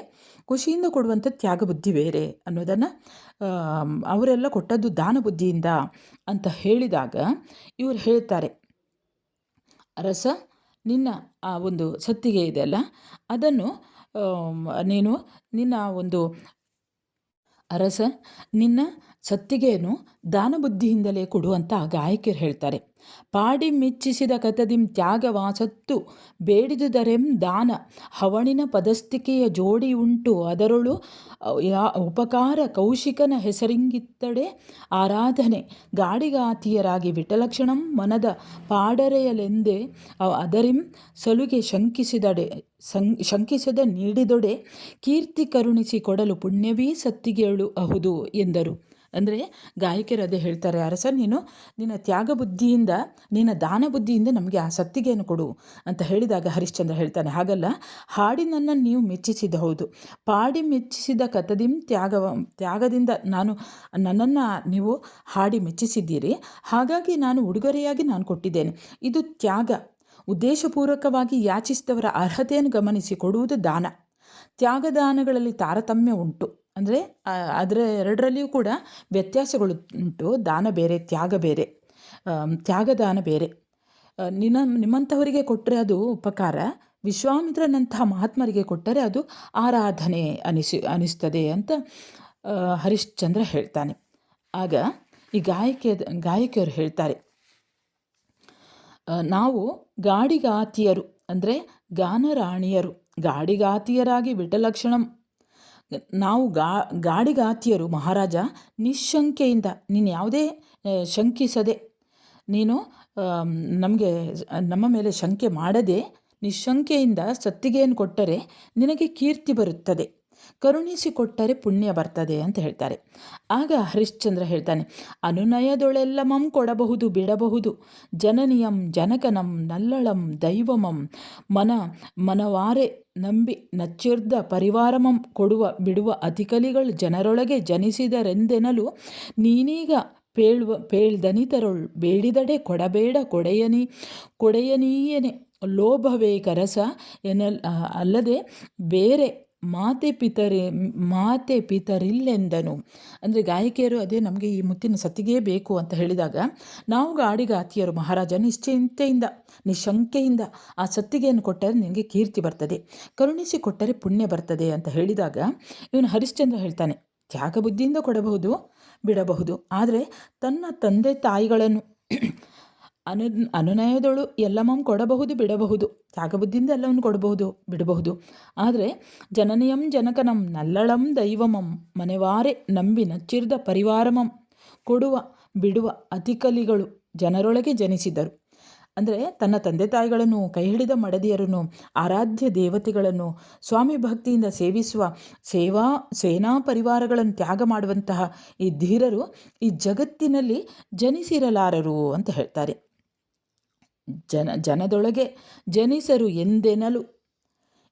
ಖುಷಿಯಿಂದ ಕೊಡುವಂಥ ತ್ಯಾಗ ಬುದ್ಧಿ ಬೇರೆ ಅನ್ನೋದನ್ನು ಅವರೆಲ್ಲ ಕೊಟ್ಟದ್ದು ದಾನ ಬುದ್ಧಿಯಿಂದ ಅಂತ ಹೇಳಿದಾಗ ಇವರು ಹೇಳ್ತಾರೆ, ಅರಸ, ನಿನ್ನ ಆ ಒಂದು ಸತ್ತಿಗೆ ಇದೆಯಲ್ಲ, ಅದನ್ನು ಅರಸ ನಿನ್ನ ಸತ್ತಿಗೆಯನ್ನು ದಾನ ಬುದ್ಧಿಯಿಂದಲೇ ಕೊಡುವಂಥ ಗಾಯಕಿಯರು ಹೇಳ್ತಾರೆ. ಪಾಡಿ ಮೆಚ್ಚಿಸಿದ ಕಥದಿಂ ತ್ಯಾಗವಾಸತ್ತು ಬೇಡಿದುದರೆಂ ದಾನ ಹವಣಿನ ಪದಸ್ಥಿಕೆಯ ಜೋಡಿ ಉಂಟು ಅದರೊಳು ಉಪಕಾರ ಕೌಶಿಕನ ಹೆಸರಿಂಗಿತ್ತಡೆ ಆರಾಧನೆ ಗಾಡಿಗಾತಿಯರಾಗಿ ವಿಠಲಕ್ಷಣಂ ಮನದ ಪಾಡರೆಯಲೆಂದೇ ಅದರಿಂ ಸಲುಗೆ ಶಂಕಿಸದ ನೀಡಿದೊಡೆ ಕೀರ್ತಿ ಕರುಣಿಸಿ ಕೊಡಲು ಪುಣ್ಯವೀ ಸತ್ತಿಗೆಯಳು ಅಹುದು ಎಂದರು. ಅಂದರೆ ಗಾಯಕರು ಅದೇ ಹೇಳ್ತಾರೆ, ಅರಸ ನೀನು ನಿನ್ನ ತ್ಯಾಗ ಬುದ್ಧಿಯಿಂದ, ನಿನ್ನ ದಾನ ಬುದ್ಧಿಯಿಂದ ನಮಗೆ ಆ ಸತ್ತಿಗೆಯನ್ನು ಕೊಡು ಅಂತ ಹೇಳಿದಾಗ ಹರಿಶ್ಚಂದ್ರ ಹೇಳ್ತಾನೆ, ಹಾಗಲ್ಲ, ಹಾಡಿನನ್ನು ನೀವು ಮೆಚ್ಚಿಸಿದ ಹೌದು, ಪಾಡಿ ಮೆಚ್ಚಿಸಿದ ಕಥದಿಂ ತ್ಯಾಗದಿಂದ ನನ್ನನ್ನು ನೀವು ಹಾಡಿ ಮೆಚ್ಚಿಸಿದ್ದೀರಿ, ಹಾಗಾಗಿ ನಾನು ಉಡುಗೊರೆಯಾಗಿ ನಾನು ಕೊಟ್ಟಿದ್ದೇನೆ. ಇದು ತ್ಯಾಗ. ಉದ್ದೇಶಪೂರ್ವಕವಾಗಿ ಯಾಚಿಸಿದವರ ಅರ್ಹತೆಯನ್ನು ಗಮನಿಸಿ ಕೊಡುವುದು ದಾನ. ತ್ಯಾಗದಾನಗಳಲ್ಲಿ ತಾರತಮ್ಯ ಉಂಟು, ಅಂದರೆ ಅದರ ಎರಡರಲ್ಲಿಯೂ ಕೂಡ ವ್ಯತ್ಯಾಸಗಳು ಉಂಟು. ದಾನ ಬೇರೆ, ತ್ಯಾಗ ಬೇರೆ. ತ್ಯಾಗದಾನ ಬೇರೆ. ನಿಮ್ಮಂಥವರಿಗೆ ಕೊಟ್ಟರೆ ಅದು ಉಪಕಾರ, ವಿಶ್ವಾಮಿತ್ರನಂತಹ ಮಹಾತ್ಮರಿಗೆ ಕೊಟ್ಟರೆ ಅದು ಆರಾಧನೆ ಅನಿಸ್ತದೆ ಅಂತ ಹರಿಶ್ಚಂದ್ರ ಹೇಳ್ತಾನೆ. ಆಗ ಈ ಗಾಯಕಿಯರು ಹೇಳ್ತಾರೆ, ನಾವು ಗಾಡಿಗಾತಿಯರು ಅಂದರೆ ಗಾನರಾಣಿಯರು, ಗಾಡಿಗಾತಿಯರಾಗಿ ವಿಠಲಕ್ಷಣಂ, ನಾವು ಗಾಡಿಗಾತಿಯರು ಮಹಾರಾಜ, ನಿಶಂಕೆಯಿಂದ, ನೀನು ಯಾವುದೇ ಶಂಕಿಸದೆ, ನೀನು ನಮ್ಮ ಮೇಲೆ ಶಂಕೆ ಮಾಡದೆ ನಿಶಂಕೆಯಿಂದ ಸತ್ತಿಗೆಯನ್ನು ಕೊಟ್ಟರೆ ನಿನಗೆ ಕೀರ್ತಿ ಬರುತ್ತದೆ, ಕರುಣಿಸಿಕೊಟ್ಟರೆ ಪುಣ್ಯ ಬರ್ತದೆ ಅಂತ ಹೇಳ್ತಾರೆ. ಆಗ ಹರಿಶ್ಚಂದ್ರ ಹೇಳ್ತಾನೆ, ಅನುನಯದೊಳೆಲ್ಲಮಂ ಕೊಡಬಹುದು ಬಿಡಬಹುದು, ಜನನಿಯಂ ಜನಕನಂ ನಲ್ಲಳಂ ದೈವಮಂ ಮನವಾರೆ ನಂಬಿ ನಚ್ಚಿರ್ದ ಪರಿವಾರಮಂ ಬಿಡುವ ಅತಿಕಲಿಗಳು ಜನರೊಳಗೆ ಜನಿಸಿದರೆಂದೆನಲು ನೀನೀಗ ಪೇಳ್ದನಿತರೊಳ್ ಬೇಡಿದಡೆ ಕೊಡಬೇಡ ಕೊಡೆಯನೀಯನೆ ಲೋಭವೇ ಕರಸ ಅಲ್ಲದೆ ಬೇರೆ ಮಾತೆ ಪಿತರಿಲ್ಲೆಂದನು. ಅಂದರೆ ಗಾಯಕಿಯರು ಅದೇ ನಮಗೆ ಈ ಮುತ್ತಿನ ಸತ್ತಿಗೆ ಬೇಕು ಅಂತ ಹೇಳಿದಾಗ ನಾವು ಗಾಡಿಗಾತಿಯರು ಮಹಾರಾಜ ನಿಶ್ಚಿಂತೆಯಿಂದ ನಿಶಂಕೆಯಿಂದ ಆ ಸತ್ತಿಗೆಯನ್ನು ಕೊಟ್ಟರೆ ನಿನಗೆ ಕೀರ್ತಿ ಬರ್ತದೆ, ಕರುಣಿಸಿ ಕೊಟ್ಟರೆ ಪುಣ್ಯ ಬರ್ತದೆ ಅಂತ ಹೇಳಿದಾಗ ಇವನು ಹರಿಶ್ಚಂದ್ರ ಹೇಳ್ತಾನೆ, ತ್ಯಾಗ ಬುದ್ಧಿಯಿಂದ ಕೊಡಬಹುದು, ಬಿಡಬಹುದು. ಆದರೆ ತನ್ನ ತಂದೆ ತಾಯಿಗಳನ್ನು ಅನುನಯದೊಳು ಎಲ್ಲಮಂ ಕೊಡಬಹುದು, ಬಿಡಬಹುದು. ತ್ಯಾಗಬುದ್ಧಿಯಿಂದ ಎಲ್ಲವನ್ನು ಕೊಡಬಹುದು, ಬಿಡಬಹುದು. ಆದರೆ ಜನನಿಯಂ ಜನಕನಂ ನಲ್ಲಳಂ ದೈವಮಂ ಮನೆವಾರೆ ನಂಬಿ ನಚ್ಚಿರ್ದ ಪರಿವಾರಮಂ ಕೊಡುವ ಬಿಡುವ ಅತಿಕಲಿಗಳು ಜನರೊಳಗೆ ಜನಿಸಿದರು. ಅಂದರೆ ತನ್ನ ತಂದೆ ತಾಯಿಗಳನ್ನು, ಕೈ ಹಿಡಿದ ಮಡದಿಯರನ್ನು, ಆರಾಧ್ಯ ದೇವತೆಗಳನ್ನು ಸ್ವಾಮಿ ಭಕ್ತಿಯಿಂದ ಸೇವಿಸುವ ಸೇನಾ ಪರಿವಾರಗಳನ್ನು ತ್ಯಾಗ ಮಾಡುವಂತಹ ಈ ಧೀರರು ಈ ಜಗತ್ತಿನಲ್ಲಿ ಜನಿಸಿರಲಾರರು ಅಂತ ಹೇಳ್ತಾರೆ. ಜನದೊಳಗೆ ಜನಿಸರು ಎಂದೆನಲು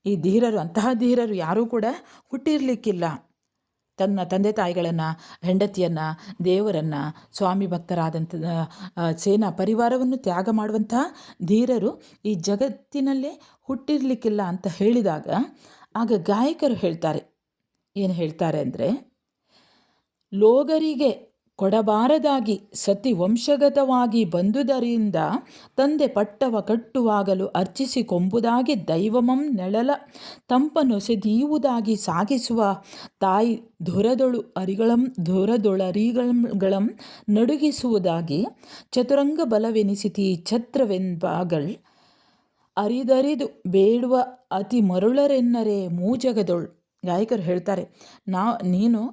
ಈ ಧೀರರು, ಅಂತಹ ಧೀರರು ಯಾರೂ ಕೂಡ ಹುಟ್ಟಿರಲಿಕ್ಕಿಲ್ಲ. ತನ್ನ ತಂದೆ ತಾಯಿಗಳನ್ನು, ಹೆಂಡತಿಯನ್ನು, ದೇವರನ್ನು, ಸ್ವಾಮಿ ಭಕ್ತರಾದಂಥ ಸೇನಾ ಪರಿವಾರವನ್ನು ತ್ಯಾಗ ಮಾಡುವಂತಹ ಧೀರರು ಈ ಜಗತ್ತಿನಲ್ಲೇ ಹುಟ್ಟಿರಲಿಕ್ಕಿಲ್ಲ ಅಂತ ಹೇಳಿದಾಗ ಆಗ ಗಾಯಕರು ಹೇಳ್ತಾರೆ, ಏನು ಹೇಳ್ತಾರೆ ಅಂದರೆ, ಲೋಗರಿಗೆ ಕೊಡಬಾರದಾಗಿ ಸತಿ ವಂಶಗತವಾಗಿ ಬಂದುದರಿಂದ ತಂದೆ ಪಟ್ಟವ ಕಟ್ಟುವಾಗಲು ಅರ್ಚಿಸಿಕೊಂಬುದಾಗಿ ದೈವಮಂ ನೆಳಲ ತಂಪನೊಸೆದೀವುದಾಗಿ ಸಾಗಿಸುವ ತಾಯಿ ಧುರದೊಳರಿಗಳಂ ನಡುಗಿಸುವುದಾಗಿ ಚತುರಂಗ ಬಲವೆನಿಸಿತಿ ಛತ್ರವೆಂಬಾಗಳ್ ಅರಿದರಿದು ಬೇಡುವ ಅತಿ ಮರುಳರೆನ್ನರೇ ಮೂಜಗದೊಳ್. ಗಾಯಕರು ಹೇಳ್ತಾರೆ, ನೀನು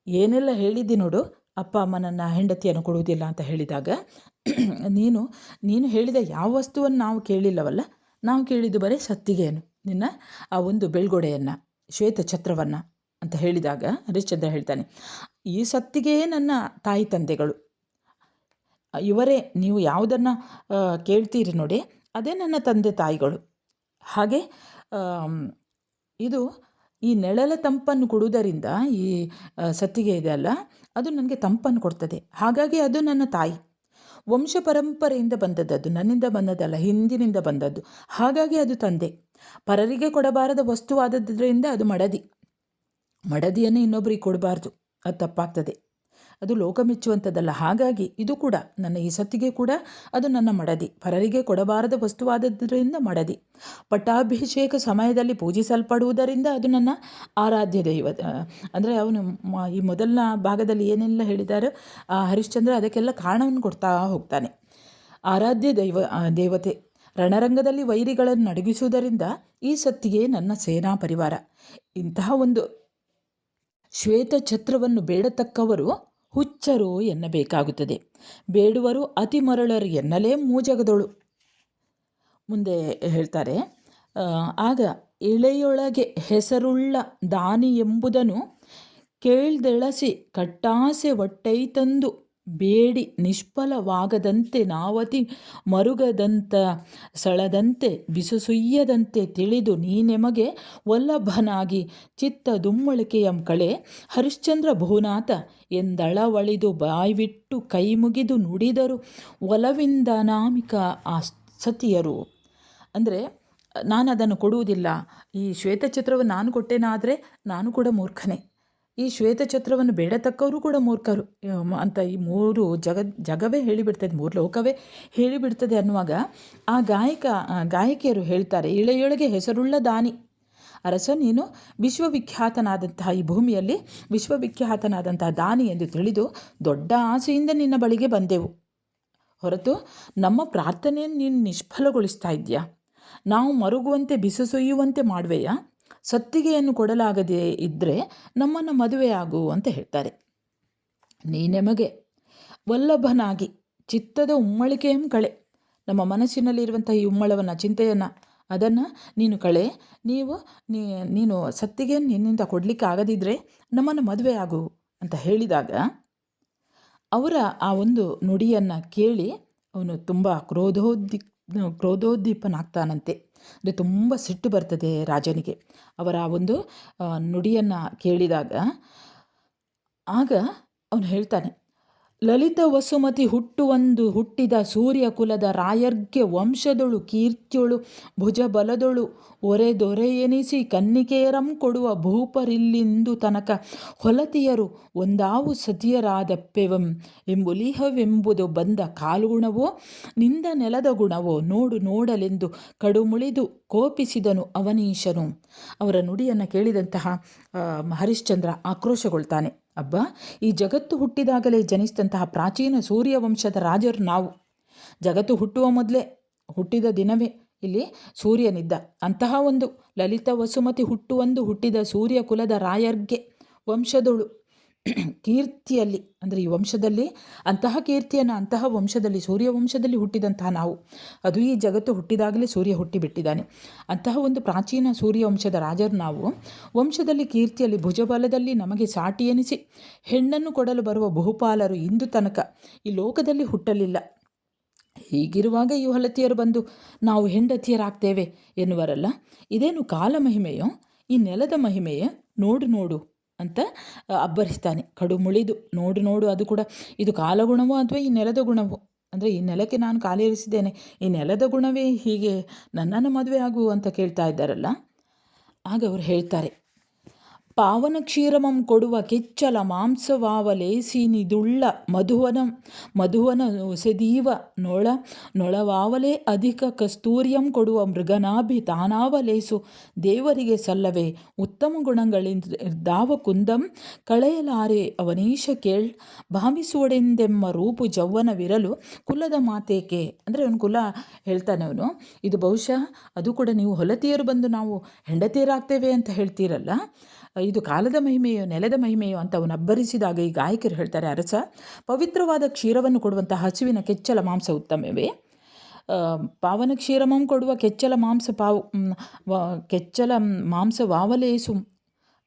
ಏನೆಲ್ಲ ಹೇಳಿದ್ದಿ ನೋಡು, ಅಪ್ಪ ಅಮ್ಮನನ್ನು, ಹೆಂಡತಿಯನ್ನು ಕೊಡುವುದಿಲ್ಲ ಅಂತ ಹೇಳಿದಾಗ ನೀನು ಹೇಳಿದ ಯಾವ ವಸ್ತುವನ್ನು ನಾವು ಕೇಳಿಲ್ಲವಲ್ಲ, ನಾವು ಕೇಳಿದ್ದು ಬರೀ ಸತ್ತಿಗೆಯನ್ನು, ನಿನ್ನ ಆ ಒಂದು ಬೆಳ್ಗೊಡೆಯನ್ನು, ಶ್ವೇತಛತ್ರವನ್ನು ಅಂತ ಹೇಳಿದಾಗ ಹರಿಶ್ಚಂದ್ರ ಹೇಳ್ತಾನೆ, ಈ ಸತ್ತಿಗೆಯೇ ನನ್ನ ತಾಯಿ ತಂದೆಗಳು, ಇವರೇ ನೀವು ಯಾವುದನ್ನು ಕೇಳ್ತೀರಿ ನೋಡಿ ಅದೇ ನನ್ನ ತಂದೆ ತಾಯಿಗಳು. ಹಾಗೆ ಇದು ಈ ನೆಳಲ ತಂಪನ್ನು ಕೊಡುವುದರಿಂದ ಈ ಸತ್ತಿಗೆ ಇದೆ ಅಲ್ಲ, ಅದು ನನಗೆ ತಂಪನ್ನು ಕೊಡ್ತದೆ. ಹಾಗಾಗಿ ಅದು ನನ್ನ ತಾಯಿ, ವಂಶ ಪರಂಪರೆಯಿಂದ ಬಂದದ್ದು, ಅದು ನನ್ನಿಂದ ಬಂದದ್ದಲ್ಲ, ಹಿಂದಿನಿಂದ ಬಂದದ್ದು. ಹಾಗಾಗಿ ಅದು ತಂದೆ. ಪರರಿಗೆ ಕೊಡಬಾರದ ವಸ್ತುವಾದದ್ರಿಂದ ಅದು ಮಡದಿಯನ್ನು ಇನ್ನೊಬ್ಬರಿಗೆ ಕೊಡಬಾರ್ದು, ಅದು ತಪ್ಪಾಗ್ತದೆ, ಅದು ಲೋಕ ಮೆಚ್ಚುವಂಥದ್ದಲ್ಲ. ಹಾಗಾಗಿ ಇದು ಕೂಡ ನನ್ನ ಈ ಸತ್ತಿಗೆ ಕೂಡ ಅದು ನನ್ನ ಮಡದಿ, ಪರರಿಗೆ ಕೊಡಬಾರದ ವಸ್ತುವಾದದ್ರಿಂದ ಮಡದಿ. ಪಟ್ಟಾಭಿಷೇಕ ಸಮಯದಲ್ಲಿ ಪೂಜಿಸಲ್ಪಡುವುದರಿಂದ ಅದು ನನ್ನ ಆರಾಧ್ಯ ದೈವ. ಅಂದರೆ ಅವನು ಈ ಮೊದಲನ ಭಾಗದಲ್ಲಿ ಏನೆಲ್ಲ ಹೇಳಿದ್ದಾರೆ ಹರಿಶ್ಚಂದ್ರ, ಅದಕ್ಕೆಲ್ಲ ಕಾರಣವನ್ನು ಕೊಡ್ತಾ ಹೋಗ್ತಾನೆ. ಆರಾಧ್ಯ ದೇವತೆ ರಣರಂಗದಲ್ಲಿ ವೈರಿಗಳನ್ನು ನಡಗಿಸುವುದರಿಂದ ಈ ಸತ್ತಿಗೆ ನನ್ನ ಸೇನಾ ಪರಿವಾರ. ಇಂತಹ ಒಂದು ಶ್ವೇತಛತ್ರವನ್ನು ಬೇಡತಕ್ಕವರು ಹುಚ್ಚರು ಎನ್ನಬೇಕಾಗುತ್ತದೆ, ಬೇಡುವರು ಅತಿ ಮರಳರು ಎನ್ನಲೇ ಮೂಜಗದೊಳು. ಮುಂದೆ ಹೇಳ್ತಾರೆ, ಆಗ ಇಳೆಯೊಳಗೆ ಹೆಸರುಳ್ಳ ದಾನಿ ಎಂಬುದನ್ನು ಕೇಳ್ದೆಳಸಿ ಕಟ್ಟಾಸೆ ಒಟ್ಟೈತಂದು ಬೇಡಿ ನಿಷ್ಫಲವಾಗದಂತೆ ನಾವತಿ ಮರುಗದಂತ ಸಳದಂತೆ ಬಿಸುಸುಯ್ಯದಂತೆ ತಿಳಿದು ನೀನೆಮಗೆ ವಲ್ಲಭನಾಗಿ ಚಿತ್ತ ದುಮ್ಮಳಿಕೆಯಂ ಕಳೆ ಹರಿಶ್ಚಂದ್ರ ಭೂನಾಥ ಎಂದಳವಳಿದು ಬಾಯ್ವಿಟ್ಟು ಕೈ ಮುಗಿದು ನುಡಿದರು ಒಲವಿಂದ ನಾಮಿಕ ಆ ಸತಿಯರು. ಅಂದರೆ ನಾನು ಅದನ್ನು ಕೊಡುವುದಿಲ್ಲ, ಈ ಶ್ವೇತಛತ್ರವನ್ನು ನಾನು ಕೊಟ್ಟೇನಾದರೆ ನಾನು ಕೂಡ ಮೂರ್ಖನೇ, ಈ ಶ್ವೇತಛತ್ರವನ್ನು ಬೇಡತಕ್ಕವರು ಕೂಡ ಮೂರ್ಖರು ಅಂತ ಈ ಮೂರು ಜಗವೇ ಹೇಳಿಬಿಡ್ತದೆ, ಮೂರು ಲೋಕವೇ ಹೇಳಿಬಿಡ್ತದೆ ಅನ್ನುವಾಗ ಆ ಗಾಯಕಿಯರು ಹೇಳ್ತಾರೆ, ಇಳೆಯೊಳಗೆ ಹೆಸರುಳ್ಳ ದಾನಿ ಅರಸ, ನೀನು ವಿಶ್ವವಿಖ್ಯಾತನಾದಂತಹ ಈ ಭೂಮಿಯಲ್ಲಿ ವಿಶ್ವವಿಖ್ಯಾತನಾದಂತಹ ದಾನಿ ಎಂದು ತಿಳಿದು ದೊಡ್ಡ ಆಸೆಯಿಂದ ನಿನ್ನ ಬಳಿಗೆ ಬಂದೆವು, ಹೊರತು ನಮ್ಮ ಪ್ರಾರ್ಥನೆಯನ್ನು ನೀನು ನಿಷ್ಫಲಗೊಳಿಸ್ತಾ ಇದೆಯಾ? ನಾವು ಮರುಗುವಂತೆ ಬಿಸುಸುಯ್ಯುವಂತೆ ಮಾಡುವೆಯಾ? ಸತ್ತಿಗೆಯನ್ನು ಕೊಡಲಾಗದೇ ಇದ್ದರೆ ನಮ್ಮನ್ನು ಮದುವೆಯಾಗು ಅಂತ ಹೇಳ್ತಾರೆ. ನೀನೆಮಗೆ ವಲ್ಲಭನಾಗಿ ಚಿತ್ತದ ಉಮ್ಮಳಿಕೆಯಂ ಕಳೆ, ನಮ್ಮ ಮನಸ್ಸಿನಲ್ಲಿರುವಂಥ ಈ ಉಮ್ಮಳವನ್ನು, ಚಿಂತೆಯನ್ನು, ಅದನ್ನು ನೀನು ಕಳೆ. ನೀನು ಸತ್ತಿಗೆ ನಿನ್ನಿಂದ ಕೊಡಲಿಕ್ಕೆ ಆಗದಿದ್ದರೆ ನಮ್ಮನ್ನು ಮದುವೆಯಾಗು ಅಂತ ಹೇಳಿದಾಗ ಅವರ ಆ ಒಂದು ನುಡಿಯನ್ನು ಕೇಳಿ ಅವನು ತುಂಬ ಕ್ರೋಧೋದ್ದೀಪನಾಗ್ತಾನಂತೆ. ಅಂದರೆ ತುಂಬ ಸಿಟ್ಟು ಬರ್ತದೆ ರಾಜನಿಗೆ ಅವರ ಆ ಒಂದು ನುಡಿಯನ್ನು ಕೇಳಿದಾಗ. ಆಗ ಅವನು ಹೇಳ್ತಾನೆ, ಲಲಿತ ವಸುಮತಿ ಹುಟ್ಟಿದ ಸೂರ್ಯ ಕುಲದ ರಾಯರ್ಗೆ ವಂಶದೊಳು ಕೀರ್ತಿಯೊಳು ಭುಜಬಲದೊಳು ಒರೆದೊರೆ ಎನಿಸಿ ಕನ್ನಿಕೇರಂ ಕೊಡುವ ಭೂಪರಿಲ್ಲಿಂದು ತನಕ ಹೊಲತಿಯರು ಒಂದಾವು ಸತಿಯರಾದಪ್ಪೆವಂ ಎಂಬುಲಿಹವೆಂಬುದು ಬಂದ ಕಾಲುಗುಣವೋ ನಿಂದ ನೆಲದ ಗುಣವೋ ನೋಡಲೆಂದು ಕಡುಮುಳಿದು ಕೋಪಿಸಿದನು ಅವನೀಶನು. ಅವರ ನುಡಿಯನ್ನು ಕೇಳಿದಂತಹ ಹರಿಶ್ಚಂದ್ರ ಆಕ್ರೋಶಗೊಳ್ತಾನೆ. ಅಬ್ಬಾ, ಈ ಜಗತ್ತು ಹುಟ್ಟಿದಾಗಲೇ ಜನಿಸಿದಂತಹ ಪ್ರಾಚೀನ ಸೂರ್ಯವಂಶದ ರಾಜರು ನಾವು. ಜಗತ್ತು ಹುಟ್ಟುವ ಮೊದಲೇ, ಹುಟ್ಟಿದ ದಿನವೇ ಇಲ್ಲಿ ಸೂರ್ಯನಿದ್ದ. ಅಂತಹ ಒಂದು ಲಲಿತ ವಸುಮತಿ ಹುಟ್ಟಿದ ಸೂರ್ಯ ಕುಲದ ರಾಯರ್ಗೆ ವಂಶದೊಳು ಕೀರ್ತಿಯಲ್ಲಿ, ಅಂದರೆ ಈ ವಂಶದಲ್ಲಿ ಅಂತಹ ಕೀರ್ತಿಯನ್ನು, ಅಂತಹ ವಂಶದಲ್ಲಿ, ಸೂರ್ಯವಂಶದಲ್ಲಿ ಹುಟ್ಟಿದಂತಹ ನಾವು. ಅದು ಈ ಜಗತ್ತು ಹುಟ್ಟಿದಾಗಲೇ ಸೂರ್ಯ ಹುಟ್ಟಿಬಿಟ್ಟಿದ್ದಾನೆ. ಅಂತಹ ಒಂದು ಪ್ರಾಚೀನ ಸೂರ್ಯವಂಶದ ರಾಜರು ನಾವು. ವಂಶದಲ್ಲಿ ಕೀರ್ತಿಯಲ್ಲಿ ಭುಜಬಲದಲ್ಲಿ ನಮಗೆ ಸಾಟಿ ಎನಿಸಿ ಹೆಣ್ಣನ್ನು ಕೊಡಲು ಬರುವ ಬಹುಪಾಲರು ಇಂದು ತನಕ ಈ ಲೋಕದಲ್ಲಿ ಹುಟ್ಟಲಿಲ್ಲ. ಹೀಗಿರುವಾಗ ಈ ಹೊಲತಿಯರು ಬಂದು ನಾವು ಹೆಂಡತಿಯರಾಗ್ತೇವೆ ಎನ್ನುವರಲ್ಲ. ಇದೇನು ಕಾಲ ಮಹಿಮೆಯೋ, ಈ ನೆಲದ ಮಹಿಮೆಯೇ? ನೋಡು ಅಂತ ಅಬ್ಬರಿಸ್ತಾನೆ. ಕಡು ಮುಳಿದು ನೋಡು, ಅದು ಕೂಡ ಇದು ಕಾಲಗುಣವೋ ಅಥವಾ ಈ ನೆಲದ ಗುಣವೋ? ಅಂದರೆ ಈ ನೆಲಕ್ಕೆ ನಾನು ಕಾಲೇರಿಸಿದ್ದೇನೆ, ಈ ನೆಲದ ಗುಣವೇ ಹೀಗೆ ನನ್ನನ್ನು ಮದುವೆ ಆಗು ಅಂತ ಕೇಳ್ತಾ ಇದ್ದಾರಲ್ಲ. ಆಗ ಅವರು ಹೇಳ್ತಾರೆ, ಪಾವನ ಕ್ಷೀರಮಂ ಕೊಡುವ ಕೆಚ್ಚಲ ಮಾಂಸವಾವಲೇಸಿನಿದುಳ್ಳ ಮಧುವನ ಒಸೆದೀವ ನೊಳವಾವಲೇ ಅಧಿಕ ಕಸ್ತೂರ್ಯಂ ಕೊಡುವ ಮೃಗನಾಭಿ ತಾನಾವಲೇಸು ದೇವರಿಗೆ ಸಲ್ಲವೇ ಉತ್ತಮ ಗುಣಗಳಿಂದಾವ ಕುಂದಂ ಕಳೆಯಲಾರೆ ಅವನೀಶ ಕೇಳ್ ಭಾವಿಸುವಡೆಂದೆಮ್ಮ ರೂಪು ಜವ್ವನವಿರಲು ಕುಲದ ಮಾತೇಕೆ. ಅಂದರೆ ಅವನು ಕುಲ ಹೇಳ್ತಾನೆ ಅವನು. ಇದು ಬಹುಶಃ ಅದು ಕೂಡ ನೀವು ಹೊಲತಿಯರು ಬಂದು ನಾವು ಹೆಂಡತಿಯರಾಗ್ತೇವೆ ಅಂತ ಹೇಳ್ತೀರಲ್ಲ, ಇದು ಕಾಲದ ಮಹಿಮೆಯೋ ನೆಲದ ಮಹಿಮೆಯೋ ಅಂತ ಅವನು ಅಬ್ಬರಿಸಿದಾಗ ಈ ಗಾಯಕರು ಹೇಳ್ತಾರೆ, ಅರಸ, ಪವಿತ್ರವಾದ ಕ್ಷೀರವನ್ನು ಕೊಡುವಂಥ ಹಸುವಿನ ಕೆಚ್ಚಲ ಮಾಂಸ ಉತ್ತಮವೇ? ಪಾವನ ಕ್ಷೀರಮಂ ಕೊಡುವ ಕೆಚ್ಚಲ ಮಾಂಸ ವಾವಲೇಸು,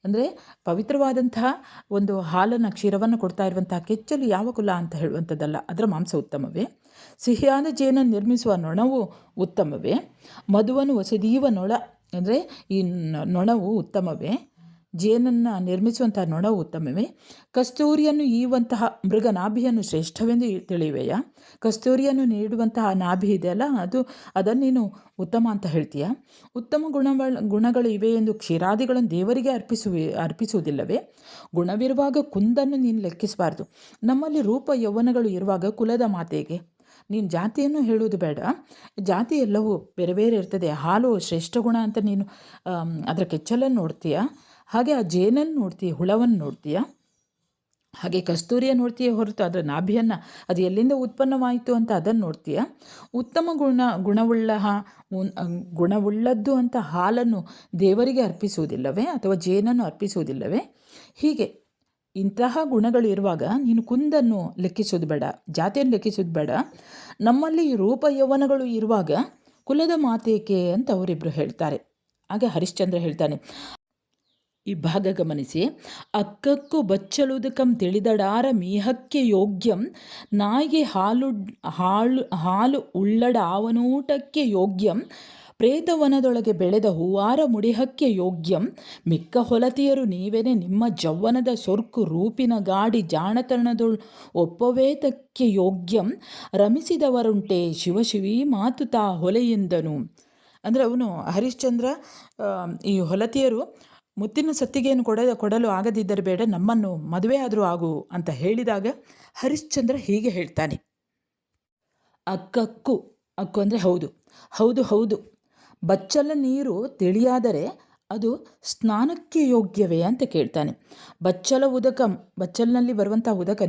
ಅಂದರೆ ಪವಿತ್ರವಾದಂತಹ ಒಂದು ಹಾಲನ್ನು, ಕ್ಷೀರವನ್ನು ಕೊಡ್ತಾ ಇರುವಂತಹ ಕೆಚ್ಚಲು ಯಾವ ಕುಲ ಅಂತ ಹೇಳುವಂಥದ್ದಲ್ಲ, ಅದರ ಮಾಂಸ ಉತ್ತಮವೇ? ಸಿಹಿಯಾದ ಜೇನನ್ನು ನಿರ್ಮಿಸುವ ನೊಣವು ಉತ್ತಮವೇ? ಮಧುವನ್ನು ಒಸೆದೀವ ನೊಳ, ಅಂದರೆ ಈ ನೊಣವು ಉತ್ತಮವೇ? ಜೇನನ್ನು ನಿರ್ಮಿಸುವಂತಹ ನೊಣವು ಉತ್ತಮವೇ? ಕಸ್ತೂರಿಯನ್ನು ಈಯುವಂತಹ ಮೃಗ ನಾಭಿಯನ್ನು ಶ್ರೇಷ್ಠವೆಂದು ತಿಳಿಯುವೆಯಾ? ಕಸ್ತೂರಿಯನ್ನು ನೀಡುವಂತಹ ನಾಭಿ ಇದೆಯಲ್ಲ, ಅದನ್ನು ನೀನು ಉತ್ತಮ ಅಂತ ಹೇಳ್ತೀಯಾ? ಉತ್ತಮ ಗುಣಗಳು ಇವೆ ಎಂದು ಕ್ಷೀರಾದಿಗಳನ್ನು ದೇವರಿಗೆ ಅರ್ಪಿಸುವುದಿಲ್ಲವೇ? ಗುಣವಿರುವಾಗ ಕುಂದನ್ನು ನೀನು ಲೆಕ್ಕಿಸಬಾರ್ದು. ನಮ್ಮಲ್ಲಿ ರೂಪ ಯೌವನಗಳು ಇರುವಾಗ ಕುಲದ ಮಾತೆಗೆ ನೀನು ಜಾತಿಯನ್ನು ಹೇಳುವುದು ಬೇಡ. ಜಾತಿ ಎಲ್ಲವೂ ಬೇರೆ ಬೇರೆ ಇರ್ತದೆ. ಹಾಲು ಶ್ರೇಷ್ಠ ಗುಣ ಅಂತ ನೀನು ಅದರ ಕೆಚ್ಚಲನ್ನು ನೋಡ್ತೀಯ, ಹಾಗೆ ಆ ಜೇನನ್ನು ನೋಡ್ತೀಯ, ಹುಳವನ್ನು ನೋಡ್ತೀಯ, ಹಾಗೆ ಕಸ್ತೂರಿಯ ನೋಡ್ತೀಯ ಹೊರತು ಅದರ ನಾಭಿಯನ್ನು ಅದು ಎಲ್ಲಿಂದ ಉತ್ಪನ್ನವಾಯಿತು ಅಂತ ಅದನ್ನು ನೋಡ್ತೀಯ. ಉತ್ತಮ ಗುಣವುಳ್ಳದ್ದು ಅಂತ ಹಾಲನ್ನು ದೇವರಿಗೆ ಅರ್ಪಿಸುವುದಿಲ್ಲವೇ ಅಥವಾ ಜೇನನ್ನು ಅರ್ಪಿಸುವುದಿಲ್ಲವೇ? ಹೀಗೆ ಇಂತಹ ಗುಣಗಳು ಇರುವಾಗ ನೀನು ಕುಂದನ್ನು ಲೆಕ್ಕಿಸೋದು ಬೇಡ, ಜಾತಿಯನ್ನು ಲೆಕ್ಕಿಸೋದು ಬೇಡ. ನಮ್ಮಲ್ಲಿ ರೂಪ ಯೌವನಗಳು ಇರುವಾಗ ಕುಲದ ಮಾತೇಕೆ ಅಂತ ಅವರಿಬ್ಬರು ಹೇಳ್ತಾರೆ. ಆಗ ಹರಿಶ್ಚಂದ್ರ ಹೇಳ್ತಾನೆ, ಈ ಭಾಗ ಗಮನಿಸಿ. ಅಕ್ಕಕ್ಕು ಬಚ್ಚಲುದಕಂ ತಿಳಿದಡಾರ ಮೀಹಕ್ಕೆ ಯೋಗ್ಯಂ ನಾಯಿಗೆ ಹಾಲು ಉಳ್ಳಡ ಆವನೂಟಕ್ಕೆ ಯೋಗ್ಯಂ ಪ್ರೇತವನದೊಳಗೆ ಬೆಳೆದ ಹೂವಾರ ಮುಡಿಹಕ್ಕೆ ಯೋಗ್ಯಂ ಮಿಕ್ಕ ಹೊಲತಿಯರು ನೀವೇನೆ ನಿಮ್ಮ ಜವ್ವನದ ಸೊರ್ಕು ರೂಪಿನ ಗಾಡಿ ಜಾಣತನದೊಳು ಒಪ್ಪವೇತಕ್ಕೆ ಯೋಗ್ಯಂ ರಮಿಸಿದವರುಂಟೆ ಶಿವಶಿವೀ ಮಾತು ತಾ ಹೊಲೆಯೆಂದನು. ಅಂದರೆ ಅವನು ಹರಿಶ್ಚಂದ್ರ ಈ ಹೊಲತಿಯರು ಮುತ್ತಿನ ಸತ್ತಿಗೆಯನ್ನು ಕೊಡಲು ಆಗದಿದ್ದರೆ ಬೇಡ, ನಮ್ಮನ್ನು ಮದುವೆ ಆದರೂ ಆಗು ಅಂತ ಹೇಳಿದಾಗ ಹರಿಶ್ಚಂದ್ರ ಹೀಗೆ ಹೇಳ್ತಾನೆ. ಅಕ್ಕಕ್ಕು ಅಂದರೆ ಹೌದು, ಬಚ್ಚಲ ನೀರು ತಿಳಿಯಾದರೆ ಅದು ಸ್ನಾನಕ್ಕೆ ಯೋಗ್ಯವೇ ಅಂತ ಕೇಳ್ತಾನೆ. ಬಚ್ಚಲಿನಲ್ಲಿ ಬರುವಂಥ ಉದಕ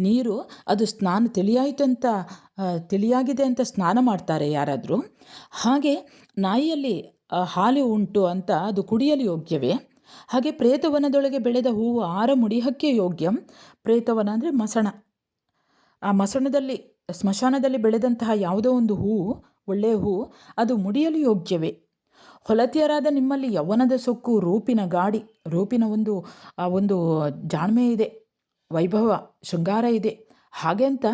ನೀರು ಅದು ತಿಳಿಯಾಗಿದೆ ಅಂತ ಸ್ನಾನ ಮಾಡ್ತಾರೆ ಯಾರಾದರೂ. ಹಾಗೆ ನಾಯಿಯಲ್ಲಿ ಹಾಲು ಉಂಟು ಅಂತ ಅದು ಕುಡಿಯಲು ಯೋಗ್ಯವೇ? ಹಾಗೆ ಪ್ರೇತವನದೊಳಗೆ ಬೆಳೆದ ಹೂವು ಆರ ಮುಡಿಹಕ್ಕೆ ಯೋಗ್ಯಂ. ಪ್ರೇತವನ ಅಂದರೆ ಮಸಣ. ಆ ಮಸಣದಲ್ಲಿ, ಸ್ಮಶಾನದಲ್ಲಿ ಬೆಳೆದಂತಹ ಯಾವುದೋ ಒಂದು ಹೂವು, ಒಳ್ಳೆಯ ಹೂವು, ಅದು ಮುಡಿಯಲು ಯೋಗ್ಯವೇ? ಹೊಲತಿಯರಾದ ನಿಮ್ಮಲ್ಲಿ ಯೌವನದ ಸೊಕ್ಕು, ರೂಪಿನ ಗಾಡಿ, ರೂಪಿನ ಒಂದು ಜಾಣ್ಮೆ ಇದೆ, ವೈಭವ, ಶೃಂಗಾರ ಇದೆ, ಹಾಗೆ ಅಂತ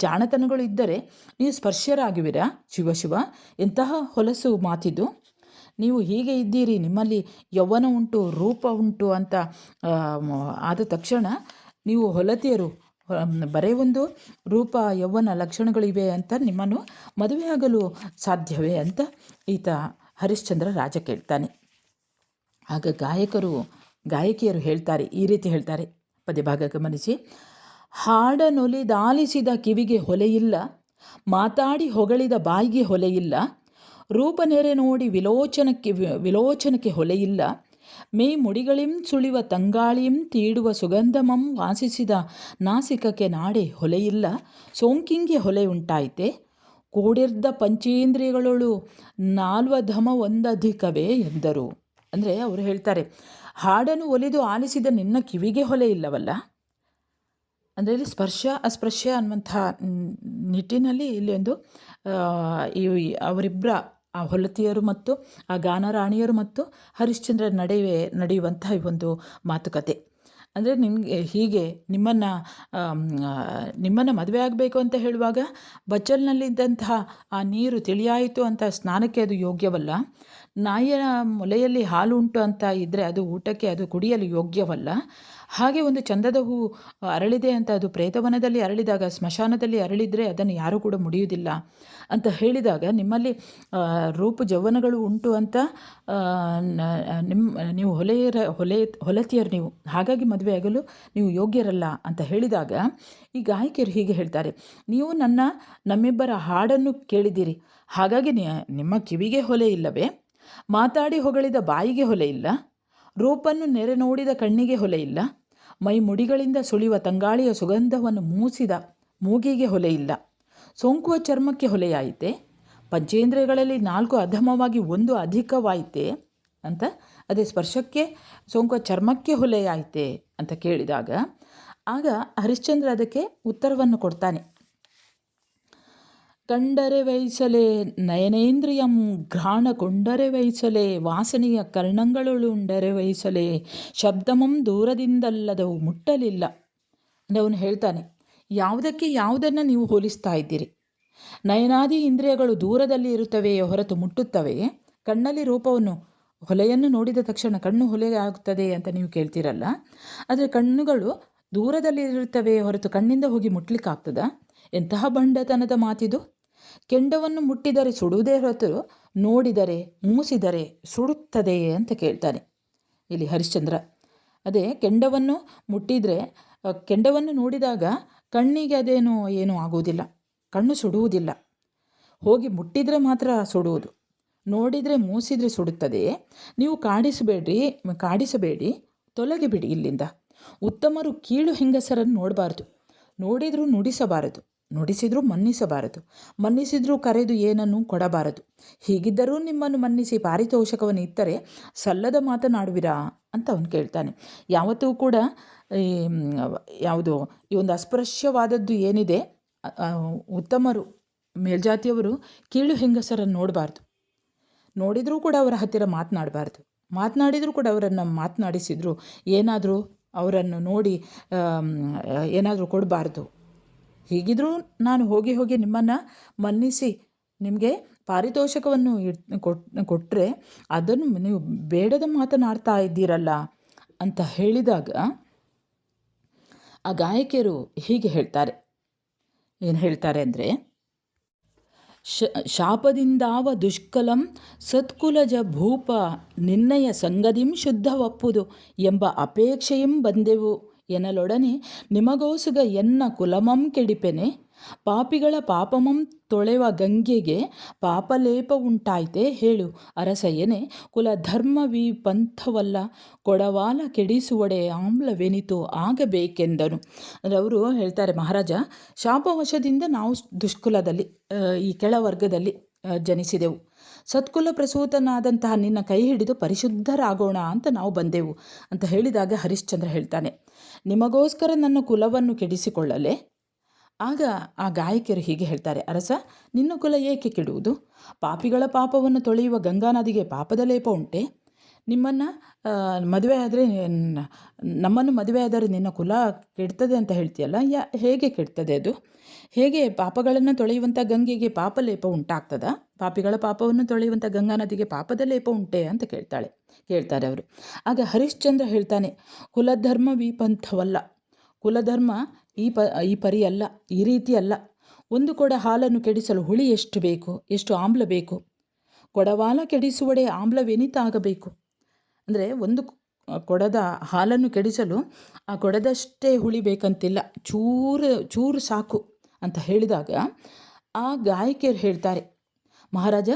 ಜಾಣತನಗಳು ಇದ್ದರೆ ನೀವು ಸ್ಪರ್ಶ್ಯರಾಗುವಿರಾ? ಶಿವ, ಎಂತಹ ಹೊಲಸು ಮಾತಿದು. ನೀವು ಹೀಗೆ ಇದ್ದೀರಿ, ನಿಮ್ಮಲ್ಲಿ ಯೌವನ ಉಂಟು, ರೂಪ ಉಂಟು ಅಂತ ಆದ ತಕ್ಷಣ ನೀವು ಬರೀ ಒಂದು ರೂಪ ಯೌವನ ಲಕ್ಷಣಗಳಿವೆ ಅಂತ ನಿಮ್ಮನ್ನು ಮದುವೆಯಾಗಲು ಸಾಧ್ಯವೇ ಅಂತ ಈತ ಹರಿಶ್ಚಂದ್ರ ರಾಜ ಕೇಳ್ತಾನೆ. ಆಗ ಗಾಯಕಿಯರು ಹೇಳ್ತಾರೆ, ಈ ರೀತಿ ಹೇಳ್ತಾರೆ, ಪದ್ಯಭಾಗ ಗಮನಿಸಿ. ಹಾಡನೊಲಿದಾಲಿಸಿದ ಕಿವಿಗೆ ಹೊಲೆಯಿಲ್ಲ, ಮಾತಾಡಿ ಹೊಗಳಿದ ಬಾಯಿಗೆ ಹೊಲೆಯಿಲ್ಲ, ರೂಪನೆರೆ ನೋಡಿ ವಿಲೋಚನಕ್ಕೆ ಹೊಲೆಯಿಲ್ಲ, ಮೇ ಮುಡಿಗಳಿಂ ಸುಳಿವ ತಂಗಾಳಿಂ ತೀಡುವ ಸುಗಂಧಮಂ ವಾಸಿಸಿದ ನಾಸಿಕಕ್ಕೆ ನಾಡೆ ಹೊಲೆಯಿಲ್ಲ, ಸೋಂಕಿಂಗೆ ಹೊಲೆ ಉಂಟಾಯಿತೆ, ಕೂಡಿರ್ದ ಪಂಚೇಂದ್ರಿಯಗಳೊಳು ನಾಲ್ವಧಮ ಒಂದಧಿಕವೇ ಎಂದರು. ಅಂದರೆ ಅವರು ಹೇಳ್ತಾರೆ, ಹಾಡನ್ನು ಒಲಿದು ಆಲಿಸಿದ ನಿನ್ನ ಕಿವಿಗೆ ಹೊಲೆ ಇಲ್ಲವಲ್ಲ. ಅಂದರೆ ಇಲ್ಲಿ ಸ್ಪರ್ಶ ಅಸ್ಪರ್ಶ ಅನ್ನುವಂಥ ನಿಟ್ಟಿನಲ್ಲಿ ಇಲ್ಲಿ ಒಂದು ಅವರಿಬ್ಬರ ಆ ಹೊಲತಿಯರು ಮತ್ತು ಆ ಗಾನರಾಣಿಯರು ಮತ್ತು ಹರಿಶ್ಚಂದ್ರ ನಡುವೆ ನಡೆಯುವಂಥ ಈ ಒಂದು ಮಾತುಕತೆ. ಅಂದರೆ ಹೀಗೆ ನಿಮ್ಮನ್ನು ಮದುವೆ ಆಗಬೇಕು ಅಂತ ಹೇಳುವಾಗ ಬಚ್ಚಲ್ನಲ್ಲಿದ್ದಂತಹ ಆ ನೀರು ತಿಳಿಯಾಯಿತು ಅಂತ ಸ್ನಾನಕ್ಕೆ ಅದು ಯೋಗ್ಯವಲ್ಲ. ನಾಯಿಯ ಮೊಲೆಯಲ್ಲಿ ಹಾಲು ಉಂಟು ಅಂತ ಇದ್ದರೆ ಅದು ಊಟಕ್ಕೆ, ಅದು ಕುಡಿಯಲು ಯೋಗ್ಯವಲ್ಲ. ಹಾಗೆ ಒಂದು ಚಂದದ ಹೂ ಅರಳಿದೆ ಅಂತ ಅದು ಪ್ರೇತವನದಲ್ಲಿ ಅರಳಿದಾಗ, ಸ್ಮಶಾನದಲ್ಲಿ ಅರಳಿದರೆ ಅದನ್ನು ಯಾರೂ ಕೂಡ ಮುಡಿಯುವುದಿಲ್ಲ ಅಂತ ಹೇಳಿದಾಗ, ನಿಮ್ಮಲ್ಲಿ ರೂಪು ಯೌವನಗಳು ಉಂಟು ಅಂತ ನೀವು ಹೊಲತಿಯರು ನೀವು, ಹಾಗಾಗಿ ಮದುವೆಯಾಗಲು ನೀವು ಯೋಗ್ಯರಲ್ಲ ಅಂತ ಹೇಳಿದಾಗ ಈ ಗಾಯಕಿಯರು ಹೀಗೆ ಹೇಳ್ತಾರೆ, ನೀವು ನಮ್ಮಿಬ್ಬರ ಹಾಡನ್ನು ಕೇಳಿದ್ದೀರಿ, ಹಾಗಾಗಿ ನಿಮ್ಮ ಕಿವಿಗೆ ಹೊಲೆ ಇಲ್ಲವೇ, ಮಾತಾಡಿ ಹೊಗಳಿದ ಬಾಯಿಗೆ ಹೊಲೆ ಇಲ್ಲ, ರೂಪನ್ನು ನೆರೆ ನೋಡಿದ ಕಣ್ಣಿಗೆ ಹೊಲೆ ಇಲ್ಲ, ಮೈ ಮುಡಿಗಳಿಂದ ಸುಳಿಯುವ ತಂಗಾಳಿಯ ಸುಗಂಧವನ್ನು ಮೂಸಿದ ಮೂಗಿಗೆ ಹೊಲೆ ಇಲ್ಲ, ಸೋಂಕುವ ಚರ್ಮಕ್ಕೆ ಹೊಲೆಯಾಯಿತೆ, ಪಂಚೇಂದ್ರಿಯಗಳಲ್ಲಿ 4 ಅಧಮವಾಗಿ 1 ಅಧಿಕವಾಯಿತೆ ಅಂತ, ಅದೇ ಸ್ಪರ್ಶಕ್ಕೆ ಸೋಂಕುವ ಚರ್ಮಕ್ಕೆ ಹೊಲೆಯಾಯಿತೆ ಅಂತ ಕೇಳಿದಾಗ ಆಗ ಹರಿಶ್ಚಂದ್ರ ಅದಕ್ಕೆ ಉತ್ತರವನ್ನು ಕೊಡ್ತಾನೆ. ಕಂಡರೆ ವಹಿಸಲೆ ನಯನೇಂದ್ರಿಯಂ ಘ್ರಾಣ ಕೊಂಡರೆ ವಹಿಸಲೆ ವಾಸನೆಯ ಕರ್ಣಗಳು ಉಂಡರೆ ವಹಿಸಲೆ ಶಬ್ದಮಂ ದೂರದಿಂದಲ್ಲದವು ಮುಟ್ಟಲಿಲ್ಲ. ಅಂದರೆ ಅವನು ಹೇಳ್ತಾನೆ, ಯಾವುದಕ್ಕೆ ಯಾವುದನ್ನು ನೀವು ಹೋಲಿಸ್ತಾ ಇದ್ದೀರಿ? ನಯನಾದಿ ಇಂದ್ರಿಯಗಳು ದೂರದಲ್ಲಿ ಇರುತ್ತವೆಯೇ ಹೊರತು ಮುಟ್ಟುತ್ತವೆಯೇ? ಕಣ್ಣಲ್ಲಿ ರೂಪವನ್ನು ಹೊಲೆಯನ್ನು ನೋಡಿದ ತಕ್ಷಣ ಕಣ್ಣು ಹೊಲೆಗೆ ಆಗುತ್ತದೆ ಅಂತ ನೀವು ಕೇಳ್ತೀರಲ್ಲ, ಆದರೆ ಕಣ್ಣುಗಳು ದೂರದಲ್ಲಿ ಇರುತ್ತವೆಯೇ ಹೊರತು ಕಣ್ಣಿಂದ ಹೋಗಿ ಮುಟ್ಲಿಕ್ಕಾಗ್ತದ? ಎಂತಹ ಬಂಡತನದ ಮಾತಿದು! ಕೆಂಡವನ್ನು ಮುಟ್ಟಿದರೆ ಸುಡುವುದೇ ಹೊರತು ನೋಡಿದರೆ ಮೂಸಿದರೆ ಸುಡುತ್ತದೆಯೇ ಅಂತ ಕೇಳ್ತಾನೆ ಇಲ್ಲಿ ಹರಿಶ್ಚಂದ್ರ. ಅದೇ ಕೆಂಡವನ್ನು ಮುಟ್ಟಿದರೆ, ಕೆಂಡವನ್ನು ನೋಡಿದಾಗ ಕಣ್ಣಿಗೆ ಏನೂ ಆಗುವುದಿಲ್ಲ, ಕಣ್ಣು ಸುಡುವುದಿಲ್ಲ. ಹೋಗಿ ಮುಟ್ಟಿದರೆ ಮಾತ್ರ ಸುಡುವುದು, ನೋಡಿದರೆ ಮೂಸಿದರೆ ಸುಡುತ್ತದೆಯೇ? ನೀವು ಕಾಡಿಸಬೇಡಿ, ತೊಲಗಿ ಬಿಡಿ ಇಲ್ಲಿಂದ. ಉತ್ತಮರು ಕೀಳು ಹೆಂಗಸರನ್ನು ನೋಡಬಾರದು, ನೋಡಿದರೂ ನುಡಿಸಬಾರದು, ನುಡಿಸಿದರೂ ಮನ್ನಿಸಬಾರದು, ಮನ್ನಿಸಿದರೂ ಕರೆದು ಏನನ್ನೂ ಕೊಡಬಾರದು. ಹೀಗಿದ್ದರೂ ನಿಮ್ಮನ್ನು ಮನ್ನಿಸಿ ಪಾರಿತೋಷಕವನ್ನು ಇತ್ತರೆ ಸಲ್ಲದ ಮಾತನಾಡುವಿರಾ ಅಂತ ಅವನು ಕೇಳ್ತಾನೆ. ಯಾವತ್ತೂ ಕೂಡ ಈ ಒಂದು ಅಸ್ಪೃಶ್ಯವಾದದ್ದು ಏನಿದೆ, ಉತ್ತಮರು ಮೇಲ್ಜಾತಿಯವರು ಕೀಳು ಹೆಂಗಸರನ್ನು ನೋಡಬಾರ್ದು, ನೋಡಿದರೂ ಕೂಡ ಅವರ ಹತ್ತಿರ ಮಾತನಾಡಿದರೂ ಕೂಡ ಅವರನ್ನು ಮಾತನಾಡಿಸಿದ್ರು ಏನಾದರೂ ಅವರನ್ನು ನೋಡಿ ಏನಾದರೂ ಕೊಡಬಾರ್ದು. ಹೀಗಿದ್ರೂ ನಾನು ಹೋಗಿ ನಿಮ್ಮನ್ನು ಮನ್ನಿಸಿ ನಿಮಗೆ ಪಾರಿತೋಷಕವನ್ನು ಕೊಟ್ಟರೆ ಅದನ್ನು ನೀವು ಬೇಡದ ಮಾತನಾಡ್ತಾ ಇದ್ದೀರಲ್ಲ ಅಂತ ಹೇಳಿದಾಗ ಆ ಗಾಯಕಿಯರು ಹೀಗೆ ಹೇಳ್ತಾರೆ. ಏನು ಹೇಳ್ತಾರೆ ಅಂದರೆ, ಶಾಪದಿಂದಾವ ದುಷ್ಕಲಂ ಸತ್ಕುಲಜ ಭೂಪ ನಿನ್ನಯ ಸಂಗದಿಂ ಶುದ್ಧವಪ್ಪುದು ಎಂಬ ಅಪೇಕ್ಷೆಯಂ ಬಂದೆವು ಎನ್ನಲೊಡನೆ ನಿಮಗೋಸುಗ ಎನ್ನ ಕುಲಮಂ ಕೆಡಿಪೆನೆ, ಪಾಪಿಗಳ ಪಾಪಮಂ ತೊಳೆವ ಗಂಗೆಗೆ ಪಾಪಲೇಪ ಉಂಟಾಯ್ತೆ ಹೇಳು ಅರಸಯ್ಯನೆ, ಕುಲಧರ್ಮವಿ ಪಂಥವಲ್ಲ ಕೊಡವಾಲ ಕೆಡಿಸುವಡೆ ಆಮ್ಲವೆನಿತು ಆಗಬೇಕೆಂದನು. ಅಂದರೆ ಅವರು ಹೇಳ್ತಾರೆ, ಮಹಾರಾಜ, ಶಾಪವಶದಿಂದ ನಾವು ದುಷ್ಕುಲದಲ್ಲಿ, ಈ ಕೆಳವರ್ಗದಲ್ಲಿ ಜನಿಸಿದೆವು. ಸತ್ಕುಲ ಪ್ರಸೂತನಾದಂತಹ ನಿನ್ನ ಕೈ ಹಿಡಿದು ಪರಿಶುದ್ಧರಾಗೋಣ ಅಂತ ನಾವು ಬಂದೆವು ಅಂತ ಹೇಳಿದಾಗ ಹರಿಶ್ಚಂದ್ರ ಹೇಳ್ತಾನೆ, ನಿಮಗೋಸ್ಕರ ನನ್ನ ಕುಲವನ್ನು ಕೆಡಿಸಿಕೊಳ್ಳಲೆ? ಆಗ ಆ ಗಾಯಕಿಯರು ಹೀಗೆ ಹೇಳ್ತಾರೆ, ಅರಸ, ನಿನ್ನ ಕುಲ ಏಕೆ ಕೆಡುವುದು? ಪಾಪಿಗಳ ಪಾಪವನ್ನು ತೊಳೆಯುವ ಗಂಗಾ ನದಿಗೆ ಪಾಪದ ಲೇಪ ಉಂಟೆ? ನಮ್ಮನ್ನು ಮದುವೆ ಆದರೆ ನಿನ್ನ ಕುಲ ಕೆಡ್ತದೆ ಅಂತ ಹೇಳ್ತೀಯಲ್ಲ, ಹೇಗೆ ಕೆಡ್ತದೆ ಅದು? ಹೇಗೆ ಪಾಪಗಳನ್ನು ತೊಳೆಯುವಂಥ ಗಂಗೆಗೆ ಪಾಪಲೇಪ ಉಂಟಾಗ್ತದ? ಪಾಪಿಗಳ ಪಾಪವನ್ನು ತೊಳೆಯುವಂಥ ಗಂಗಾ ನದಿಗೆ ಪಾಪದ ಲೇಪ ಉಂಟೆ ಅಂತ ಕೇಳ್ತಾರೆ ಅವರು. ಆಗ ಹರಿಶ್ಚಂದ್ರ ಹೇಳ್ತಾನೆ, ಕುಲಧರ್ಮ ವಿಪಂಥವಲ್ಲ, ಕುಲಧರ್ಮ ಈ ಪರಿ ಅಲ್ಲ, ಈ ರೀತಿ ಅಲ್ಲ. ಒಂದು ಕೊಡ ಹಾಲನ್ನು ಕೆಡಿಸಲು ಹುಳಿ ಎಷ್ಟು ಬೇಕು, ಎಷ್ಟು ಆಮ್ಲ ಬೇಕು. ಕೊಡವಾಲ ಕೆಡಿಸುವಡೆ ಆಮ್ಲವೆನಿತಾಗಬೇಕು. ಅಂದರೆ ಒಂದು ಕೊಡದ ಹಾಲನ್ನು ಕೆಡಿಸಲು ಆ ಕೊಡದಷ್ಟೇ ಹುಳಿ ಬೇಕಂತಿಲ್ಲ, ಚೂರು ಸಾಕು ಅಂತ ಹೇಳಿದಾಗ ಆ ಗಾಯಕಿಯರು ಹೇಳ್ತಾರೆ, ಮಹಾರಾಜ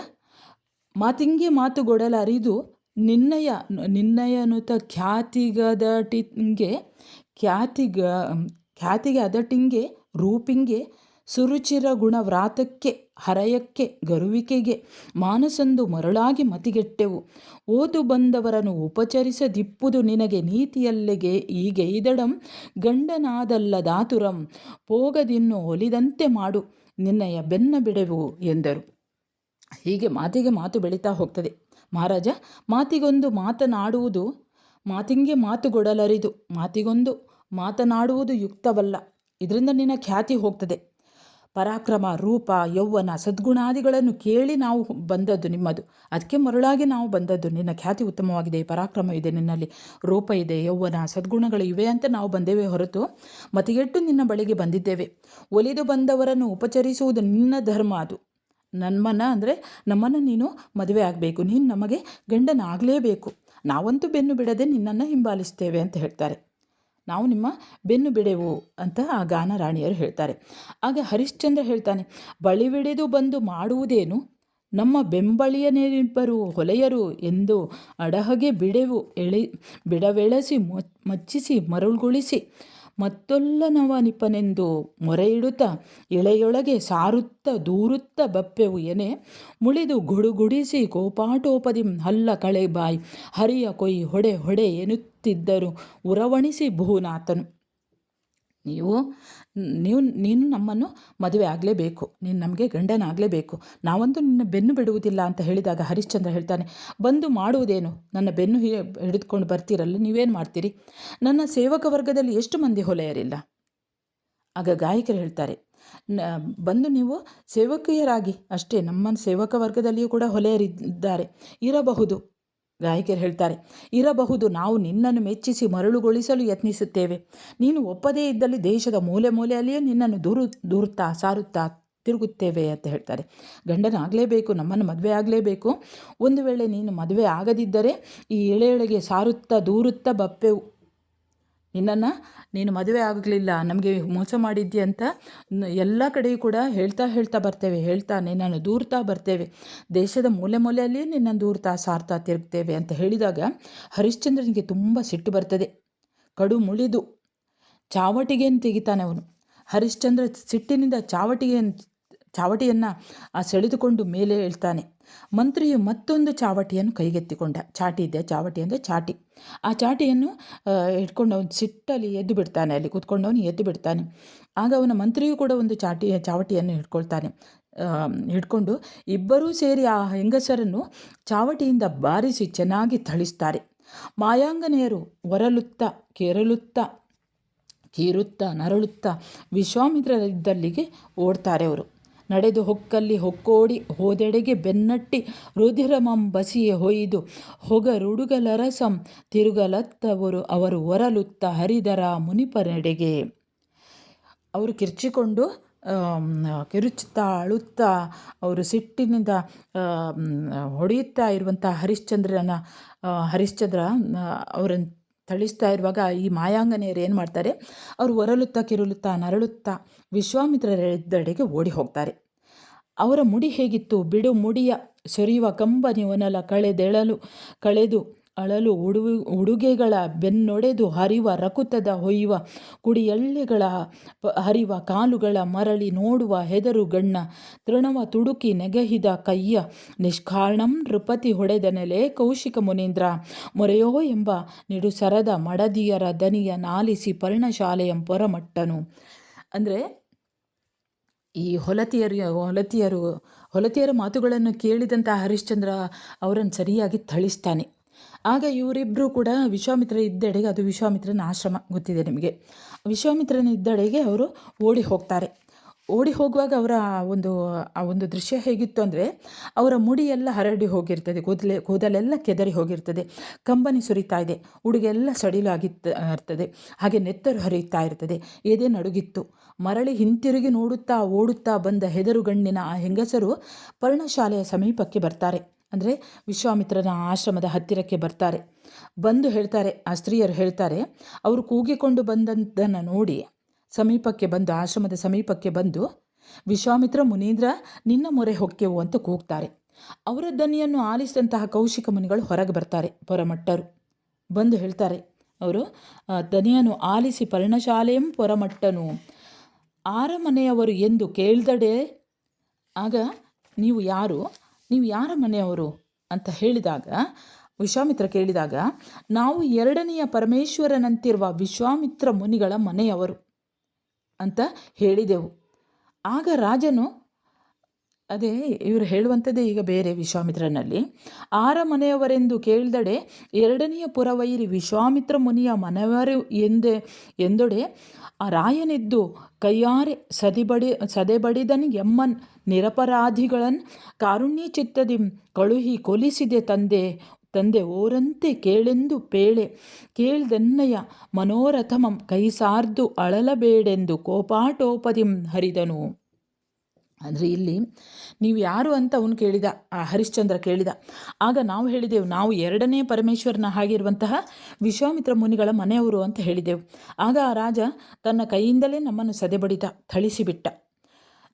ಮಾತಿಂಗೆ ಮಾತುಗೊಡಲ ಅರಿದು ನಿನ್ನಯನುತ ಖ್ಯಾತಿಗೆ ಅದಟಿಂಗೆ ರೂಪಿಂಗೆ ಸುರುಚಿರ ಗುಣ ವ್ರಾತಕ್ಕೆ ಹರಯಕ್ಕೆ ಗರುವಿಕೆಗೆ ಮಾನಸಂದು ಮರಳಾಗಿ ಮತಿಗೆಟ್ಟೆವು. ಓದು ಬಂದವರನ್ನು ಉಪಚರಿಸದಿಪ್ಪುದು ನಿನಗೆ ನೀತಿಯಲ್ಲಿಗೆ ಹೀಗೆ ಇದಡಂ ಗಂಡನಾದಲ್ಲದಾತುರಂ ಪೋಗದಿನ್ನು ಒಲಿದಂತೆ ಮಾಡು ನಿನ್ನಯ ಬೆನ್ನ ಬಿಡೆವು ಎಂದರು. ಹೀಗೆ ಮಾತಿಗೆ ಮಾತು ಬೆಳೀತಾ ಹೋಗ್ತದೆ. ಮಹಾರಾಜ ಮಾತಿಗೊಂದು ಮಾತನಾಡುವುದು, ಮಾತಿಂಗೆ ಮಾತುಗೊಡಲರಿದು, ಮಾತಿಗೊಂದು ಮಾತನಾಡುವುದು ಯುಕ್ತವಲ್ಲ. ಇದರಿಂದ ನಿನ್ನ ಖ್ಯಾತಿ ಹೋಗ್ತದೆ. ಪರಾಕ್ರಮ, ರೂಪ, ಯೌವನ, ಸದ್ಗುಣಾದಿಗಳನ್ನು ಕೇಳಿ ನಾವು ಬಂದದ್ದು ನಿಮ್ಮದು. ಅದಕ್ಕೆ ಮರುಳಾಗಿ ನಾವು ಬಂದದ್ದು. ನಿನ್ನ ಖ್ಯಾತಿ ಉತ್ತಮವಾಗಿದೆ, ಪರಾಕ್ರಮ ಇದೆ, ನಿನ್ನಲ್ಲಿ ರೂಪ ಇದೆ, ಯೌವನ, ಸದ್ಗುಣಗಳು ಇವೆ ಅಂತ ನಾವು ಬಂದೇವೆ ಹೊರತು ಮತಿಗೆಟ್ಟು ನಿನ್ನ ಬಳಿಗೆ ಬಂದಿದ್ದೇವೆ. ಒಲಿದು ಬಂದವರನ್ನು ಉಪಚರಿಸುವುದು ನಿನ್ನ ಧರ್ಮ. ಅದು ನಮ್ಮನ್ನು ನೀನು ಮದುವೆ ಆಗಬೇಕು, ನೀನು ನಮಗೆ ಗಂಡನಾಗಲೇಬೇಕು. ನಾವಂತೂ ಬೆನ್ನು ಬಿಡದೆ ನಿನ್ನನ್ನು ಹಿಂಬಾಲಿಸ್ತೇವೆ ಅಂತ ಹೇಳ್ತಾರೆ. ನಾವು ನಿಮ್ಮ ಬೆನ್ನು ಬಿಡೆವು ಅಂತ ಆ ಗಾನ ರಾಣಿಯರು ಹೇಳ್ತಾರೆ. ಆಗ ಹರಿಶ್ಚಂದ್ರ ಹೇಳ್ತಾನೆ, ಬಳಿವಿಡಿದು ಬಂದು ಮಾಡುವುದೇನು, ನಮ್ಮ ಬೆಂಬಳಿಯನಿಬ್ಬರು ಹೊಲೆಯರು ಎಂದು ಅಡಹಗೆ ಬಿಡವೆಳಸಿ ಮಚ್ಚಿಸಿ ಮರುಳುಗೊಳಿಸಿ ಮತ್ತೊಲ್ಲನವನಿಪನೆಂದು ಮೊರೆಯಿಡುತ್ತ ಇಳೆಯೊಳಗೆ ಸಾರುತ್ತ ದೂರುತ್ತ ಬಪ್ಪೆವು ಎನೆ ಮುಳಿದು ಗುಡುಗುಡಿಸಿ ಕೋಪಾಟೋಪದಿಂ ಹಲ್ಲ ಕಳೆ ಬಾಯಿ ಹರಿಯ ಕೊಯ್ ಹೊಡೆ ಎನ್ನುತ್ತಿದ್ದರು ಉರವಣಿಸಿ ಭೂನಾಥನು. ನೀನು ನಮ್ಮನ್ನು ಮದುವೆ ಆಗಲೇಬೇಕು, ನೀನು ನಮಗೆ ಗಂಡನಾಗಲೇಬೇಕು, ನಾವಂತೂ ನಿನ್ನ ಬೆನ್ನು ಬಿಡುವುದಿಲ್ಲ ಅಂತ ಹೇಳಿದಾಗ ಹರಿಶ್ಚಂದ್ರ ಹೇಳ್ತಾನೆ, ಬಂದು ಮಾಡುವುದೇನು, ನನ್ನ ಬೆನ್ನು ಹಿಡಿದುಕೊಂಡು ಬರ್ತೀರಲ್ಲ, ನೀವೇನು ಮಾಡ್ತೀರಿ, ನನ್ನ ಸೇವಕ ವರ್ಗದಲ್ಲಿ ಎಷ್ಟು ಮಂದಿ ಹೊಲೆಯರಿಲ್ಲ. ಆಗ ಗಾಯಕರು ಹೇಳ್ತಾರೆ, ಬಂದು ನೀವು ಸೇವಕಿಯರಾಗಿ ಅಷ್ಟೇ, ನಮ್ಮ ಸೇವಕ ವರ್ಗದಲ್ಲಿಯೂ ಕೂಡ ಹೊಲೆಯರಿದ್ದಾರೆ, ಇರಬಹುದು. ಗಾಯಕರು ಹೇಳ್ತಾರೆ, ಇರಬಹುದು, ನಾವು ನಿನ್ನನ್ನು ಮೆಚ್ಚಿಸಿ ಮರಳುಗೊಳಿಸಲು ಯತ್ನಿಸುತ್ತೇವೆ. ನೀನು ಒಪ್ಪದೇ ಇದ್ದಲ್ಲಿ ದೇಶದ ಮೂಲೆ ಮೂಲೆಯಲ್ಲಿಯೇ ನಿನ್ನನ್ನು ದೂರುತ್ತಾ ಸಾರುತ್ತಾ ತಿರುಗುತ್ತೇವೆ ಅಂತ ಹೇಳ್ತಾರೆ. ಗಂಡನಾಗಲೇಬೇಕು, ನಮ್ಮನ್ನು ಮದುವೆ ಆಗಲೇಬೇಕು. ಒಂದು ವೇಳೆ ನೀನು ಮದುವೆ ಆಗದಿದ್ದರೆ ಈ ಎಳೆಗೆ ಸಾರುತ್ತಾ ದೂರುತ್ತಾ ಬಪ್ಪೆವು. ನೀನು ಮದುವೆ ಆಗಲಿಲ್ಲ, ನಮಗೆ ಮೋಸ ಮಾಡಿದ್ದಿ ಅಂತ ಎಲ್ಲ ಕಡೆಯೂ ಕೂಡ ಹೇಳ್ತಾ ಬರ್ತೇವೆ, ನಿನ್ನನ್ನು ದೂರ್ತಾ ಬರ್ತೇವೆ, ದೇಶದ ಮೂಲೆ ಮೂಲೆಯಲ್ಲಿಯೇ ನಿನ್ನನ್ನು ದೂರ್ತಾ ಸಾರ್ತಾ ತಿರುಗ್ತೇವೆ ಅಂತ ಹೇಳಿದಾಗ ಹರಿಶ್ಚಂದ್ರನಿಗೆ ತುಂಬ ಸಿಟ್ಟು ಬರ್ತದೆ. ಕಡು ಮುಳಿದು ಚಾವಟಿಗೆಯನ್ನು ತೆಗಿತಾನೆ ಅವನು. ಹರಿಶ್ಚಂದ್ರ ಸಿಟ್ಟಿನಿಂದ ಚಾವಟಿಯನ್ನು ಸೆಳೆದುಕೊಂಡು ಮೇಲೆ ಹೇಳ್ತಾನೆ. ಮಂತ್ರಿಯು ಮತ್ತೊಂದು ಚಾವಟಿಯನ್ನು ಕೈಗೆತ್ತಿಕೊಂಡ. ಚಾಟಿ ಇದೆ, ಚಾವಟಿ ಅಂದರೆ ಚಾಟಿ. ಆ ಚಾಟಿಯನ್ನು ಇಟ್ಕೊಂಡು ಅವನು ಸಿಟ್ಟಲ್ಲಿ ಎದ್ದು ಬಿಡ್ತಾನೆ, ಅಲ್ಲಿ ಕೂತ್ಕೊಂಡವನು ಎದ್ದು ಬಿಡ್ತಾನೆ. ಆಗ ಅವನ ಮಂತ್ರಿಯೂ ಕೂಡ ಒಂದು ಚಾವಟಿಯನ್ನು ಹಿಡ್ಕೊಂಡು ಇಬ್ಬರೂ ಸೇರಿ ಆ ಹೆಂಗಸರನ್ನು ಚಾವಟಿಯಿಂದ ಬಾರಿಸಿ ಚೆನ್ನಾಗಿ ಥಳಿಸ್ತಾರೆ. ಮಾಯಾಂಗನೆಯರು ಒರಲುತ್ತಾ ಕೀರುತ್ತಾ ನರಳುತ್ತಾ ವಿಶ್ವಾಮಿತ್ರರಿದ್ದಲ್ಲಿಗೆ ಓಡ್ತಾರೆ. ಅವರು ನಡೆದು ಹೊಕ್ಕಲ್ಲಿ ಹೊಕ್ಕೋಡಿ ಹೋದೆಡೆಗೆ ಬೆನ್ನಟ್ಟಿ ರುಧಿರಮಂ ಬಸಿಯೆ ಹೊಯ್ದು ಹೊಗರುಡುಗಲರಸಂ ತಿರುಗಲತ್ತವರು ಅವರು ಒರಲುತ್ತ ಹರಿದರ ಮುನಿಪನೆಡೆಗೆ. ಅವರು ಕಿರುಚುತ್ತಾ ಅಳುತ್ತಾ ಅವರು ಸಿಟ್ಟಿನಿಂದ ಹೊಡೆಯುತ್ತಾ ಇರುವಂಥ ಹರಿಶ್ಚಂದ್ರ ಅವರನ್ನು ಥಳಿಸ್ತಾ ಇರುವಾಗ ಈ ಮಾಯಾಂಗನೆಯರು ಏನು ಮಾಡ್ತಾರೆ, ಅವರು ಒರಲುತ್ತಾ ಕಿರುಳುತ್ತಾ ನರಳುತ್ತಾ ವಿಶ್ವಾಮಿತ್ರರೆಡೆಗೆ ಓಡಿ ಹೋಗ್ತಾರೆ. ಅವರ ಮುಡಿ ಹೇಗಿತ್ತು, ಬಿಡು ಮುಡಿಯ ಸೊರಿಯುವ ಕಂಬನಿವನಲ ಕಳೆದು ಅಳಲು ಉಡುಗೆಗಳ ಬೆನ್ನೊಡೆದು ಹರಿವ ರಕುತದ ಹೊಯ್ಯುವ ಕುಡಿಯಳ್ಳೆಗಳ ಹರಿವ ಕಾಲುಗಳ ಮರಳಿ ನೋಡುವ ಹೆದರು ಗಣ್ಣ ತೃಣವ ತುಡುಕಿ ನೆಗಹಿದ ಕಯ್ಯ ನಿಷ್ಕಾರಣಂ ನೃಪತಿ ಹೊಡೆದ ನೆಲೆ ಕೌಶಿಕ ಮುನೀಂದ್ರ ಮೊರೆಯೋ ಎಂಬ ನಿಡುಸರದ ಮಡದಿಯರ ದನಿಯ ನಾಲಿಸಿ ಪರ್ಣಶಾಲೆಯಂ ಪೊರಮಟ್ಟನು. ಅಂದರೆ ಈ ಹೊಲತಿಯರ ಮಾತುಗಳನ್ನು ಕೇಳಿದಂಥ ಹರಿಶ್ಚಂದ್ರ ಅವರನ್ನು ಸರಿಯಾಗಿ ಥಳಿಸ್ತಾನೆ. ಆಗ ಇವರಿಬ್ಬರು ಕೂಡ ವಿಶ್ವಾಮಿತ್ರ ಇದ್ದೆಡೆಗೆ, ಅದು ವಿಶ್ವಾಮಿತ್ರನ ಆಶ್ರಮ ಗೊತ್ತಿದೆ ನಿಮಗೆ, ವಿಶ್ವಾಮಿತ್ರನ ಇದ್ದೆಡೆಗೆ ಅವರು ಓಡಿ ಹೋಗ್ತಾರೆ. ಓಡಿ ಹೋಗುವಾಗ ಆ ಒಂದು ದೃಶ್ಯ ಹೇಗಿತ್ತು ಅಂದರೆ, ಅವರ ಮುಡಿ ಎಲ್ಲ ಹರಡಿ ಹೋಗಿರ್ತದೆ, ಕೂದಲೆಲ್ಲ ಕೆದರಿ ಹೋಗಿರ್ತದೆ, ಕಂಬನಿ ಸುರಿತಾ ಇದೆ, ಉಡುಗೆಲ್ಲ ಇರ್ತದೆ, ಹಾಗೆ ನೆತ್ತರು ಹರಿಯುತ್ತಾ ಇರ್ತದೆ, ಎದೆ ನಡುಗಿತ್ತು. ಮರಳಿ ಹಿಂತಿರುಗಿ ನೋಡುತ್ತಾ ಓಡುತ್ತಾ ಬಂದ ಹೆದರುಗಣ್ಣಿನ ಆ ಹೆಂಗಸರು ಪರ್ಣಶಾಲೆಯ ಸಮೀಪಕ್ಕೆ ಬರ್ತಾರೆ. ಅಂದರೆ ವಿಶ್ವಾಮಿತ್ರನ ಆಶ್ರಮದ ಹತ್ತಿರಕ್ಕೆ ಬರ್ತಾರೆ. ಬಂದು ಹೇಳ್ತಾರೆ, ಆ ಸ್ತ್ರೀಯರು ಹೇಳ್ತಾರೆ, ಅವರು ಕೂಗಿಕೊಂಡು ಬಂದದ್ದನ್ನು ನೋಡಿ ಆಶ್ರಮದ ಸಮೀಪಕ್ಕೆ ಬಂದು, ವಿಶ್ವಾಮಿತ್ರ ಮುನೀಂದ್ರ, ನಿನ್ನ ಮೊರೆ ಹೊಕ್ಕೆವು ಅಂತ ಕೂಗ್ತಾರೆ. ಅವರ ದನಿಯನ್ನು ಆಲಿಸಿದಂತಹ ಕೌಶಿಕ ಮುನಿಗಳು ಹೊರಗೆ ಬರ್ತಾರೆ. ಪೊರಮಟ್ಟರು ಬಂದು ಹೇಳ್ತಾರೆ, ಅವರು ದನಿಯನ್ನು ಆಲಿಸಿ ಪರ್ಣಶಾಲೆಯಂ ಪೊರಮಟ್ಟನು ಆರಮನೆಯವರು ಎಂದು ಕೇಳ್ದಡೆ, ಆಗ ನೀವು ಯಾರ ಮನೆಯವರು ಅಂತ ಹೇಳಿದಾಗ, ವಿಶ್ವಾಮಿತ್ರ ಕೇಳಿದಾಗ, ನಾವು ಎರಡನೆಯ ಪರಮೇಶ್ವರನಂತಿರುವ ವಿಶ್ವಾಮಿತ್ರ ಮುನಿಗಳ ಮನೆಯವರು ಅಂತ ಹೇಳಿದೆವು. ಆಗ ರಾಜನು, ಅದೇ ಇವರು ಹೇಳುವಂಥದ್ದೇ ಈಗ ಬೇರೆ ವಿಶ್ವಾಮಿತ್ರನಲ್ಲಿ, ಆರ ಮನೆಯವರೆಂದು ಕೇಳಿದಡೆ ಎರಡನೆಯ ಪುರವೈರಿ ವಿಶ್ವಾಮಿತ್ರ ಮುನಿಯ ಮನೆಯವರು ಎಂದೊಡೆ ಆ ರಾಯನೆದ್ದು ಕೈಯಾರೆ ಸದೆಬಡಿದನ್ ಎಮ್ಮನ್ ನಿರಪರಾಧಿಗಳನ್ ಕಾರುಣ್ಯ ಚಿತ್ತದಿ ಕಳುಹಿ ಕೊಲಿಸಿದೆ ತಂದೆ ಓರಂತೆ ಕೇಳೆಂದು ಪೇಳೆ ಕೇಳ್ದೆನ್ನಯ ಮನೋರಥಮಂ ಕೈಸಾರ್ದು ಅಳಲಬೇಡೆಂದು ಕೋಪಾಟೋಪದಿಂ ಹರಿದನು. ಅಂದರೆ ಇಲ್ಲಿ ನೀವು ಯಾರು ಅಂತ ಅವನು ಕೇಳಿದ, ಆ ಹರಿಶ್ಚಂದ್ರ ಕೇಳಿದ. ಆಗ ನಾವು ಹೇಳಿದೆವು, ನಾವು ಎರಡನೇ ಪರಮೇಶ್ವರನ ಹಾಗಿರುವಂತಹ ವಿಶ್ವಾಮಿತ್ರ ಮುನಿಗಳ ಮನೆಯವರು ಅಂತ ಹೇಳಿದೆವು. ಆಗ ಆ ರಾಜ ತನ್ನ ಕೈಯಿಂದಲೇ ನಮ್ಮನ್ನು ಸದೆಬಡಿದ, ಥಳಿಸಿಬಿಟ್ಟ.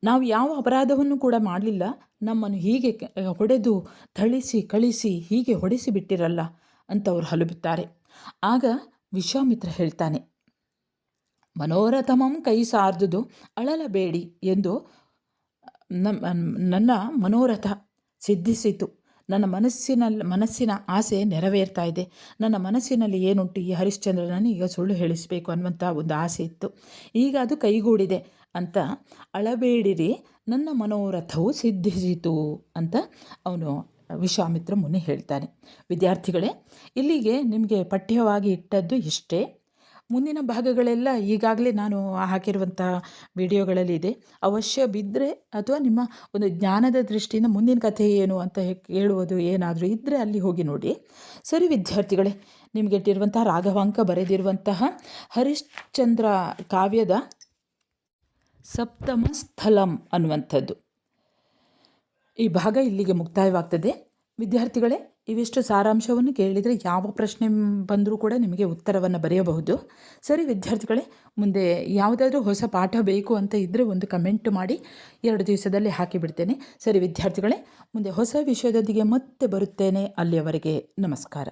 ನಾವು ಯಾವ ಅಪರಾಧವನ್ನು ಕೂಡ ಮಾಡಲಿಲ್ಲ, ನಮ್ಮನ್ನು ಹೀಗೆ ಹೊಡೆದು ಥಳಿಸಿ ಕಳಿಸಿ ಹೀಗೆ ಹೊಡೆಸಿಬಿಟ್ಟಿರಲ್ಲ ಅಂತ ಅವರು ಹಲುಬುತ್ತಾರೆ. ಆಗ ವಿಶ್ವಾಮಿತ್ರ ಹೇಳ್ತಾನೆ, ಮನೋರಥಮಂ ಕೈ ಸಾರ್ದುದು ಅಳಲಬೇಡಿ ಎಂದು ನನ್ನ ಮನೋರಥ ಸಿದ್ಧಿಸಿತು. ನನ್ನ ಮನಸ್ಸಿನ ಆಸೆ ನೆರವೇರ್ತಾ ಇದೆ. ನನ್ನ ಮನಸ್ಸಿನಲ್ಲಿ ಏನುಂಟು, ಈ ಹರಿಶ್ಚಂದ್ರನನ್ನು ಈಗ ಸುಳ್ಳು ಹೇಳಿಸಬೇಕು ಅನ್ನುವಂಥ ಒಂದು ಆಸೆ ಇತ್ತು, ಈಗ ಅದು ಕೈಗೂಡಿದೆ ಅಂತ ಅಳಬೇಡಿರಿ, ನನ್ನ ಮನೋರಥವು ಸಿದ್ಧಿಸಿತು ಅಂತ ಅವನು ವಿಶ್ವಾಮಿತ್ರ ಮುನಿ ಹೇಳ್ತಾನೆ. ವಿದ್ಯಾರ್ಥಿಗಳೇ, ಇಲ್ಲಿಗೆ ನಿಮಗೆ ಪಠ್ಯವಾಗಿ ಇಟ್ಟದ್ದು ಇಷ್ಟೇ. ಮುಂದಿನ ಭಾಗಗಳೆಲ್ಲ ಈಗಾಗಲೇ ನಾನು ಹಾಕಿರುವಂಥ ವಿಡಿಯೋಗಳಲ್ಲಿ ಇದೆ. ಅವಶ್ಯ ಬಿದ್ದರೆ ಅಥವಾ ನಿಮ್ಮ ಒಂದು ಜ್ಞಾನದ ದೃಷ್ಟಿಯಿಂದ ಮುಂದಿನ ಕಥೆ ಏನು ಅಂತ ಕೇಳುವುದು ಏನಾದರೂ ಇದ್ದರೆ ಅಲ್ಲಿ ಹೋಗಿ ನೋಡಿ. ಸರಿ ವಿದ್ಯಾರ್ಥಿಗಳೇ, ನಿಮಗೆ ಇಟ್ಟಿರುವಂಥ ರಾಘವಾಂಕ ಬರೆದಿರುವಂತಹ ಹರಿಶ್ಚಂದ್ರ ಕಾವ್ಯದ ಸಪ್ತಮ ಸ್ಥಳಂ ಅನ್ನುವಂಥದ್ದು ಈ ಭಾಗ ಇಲ್ಲಿಗೆ ಮುಕ್ತಾಯವಾಗ್ತದೆ. ವಿದ್ಯಾರ್ಥಿಗಳೇ, ಇವಿಷ್ಟು ಸಾರಾಂಶವನ್ನು ಕೇಳಿದರೆ ಯಾವ ಪ್ರಶ್ನೆ ಬಂದರೂ ಕೂಡ ನಿಮಗೆ ಉತ್ತರವನ್ನು ಬರೆಯಬಹುದು. ಸರಿ ವಿದ್ಯಾರ್ಥಿಗಳೇ, ಮುಂದೆ ಯಾವುದಾದ್ರೂ ಹೊಸ ಪಾಠ ಬೇಕು ಅಂತ ಇದ್ದರೆ ಒಂದು ಕಮೆಂಟ್ ಮಾಡಿ, 2 ದಿವಸದಲ್ಲಿ ಹಾಕಿಬಿಡ್ತೇನೆ. ಸರಿ ವಿದ್ಯಾರ್ಥಿಗಳೇ, ಮುಂದೆ ಹೊಸ ವಿಷಯದೊಂದಿಗೆ ಮತ್ತೆ ಬರುತ್ತೇನೆ. ಅಲ್ಲಿಯವರೆಗೆ ನಮಸ್ಕಾರ.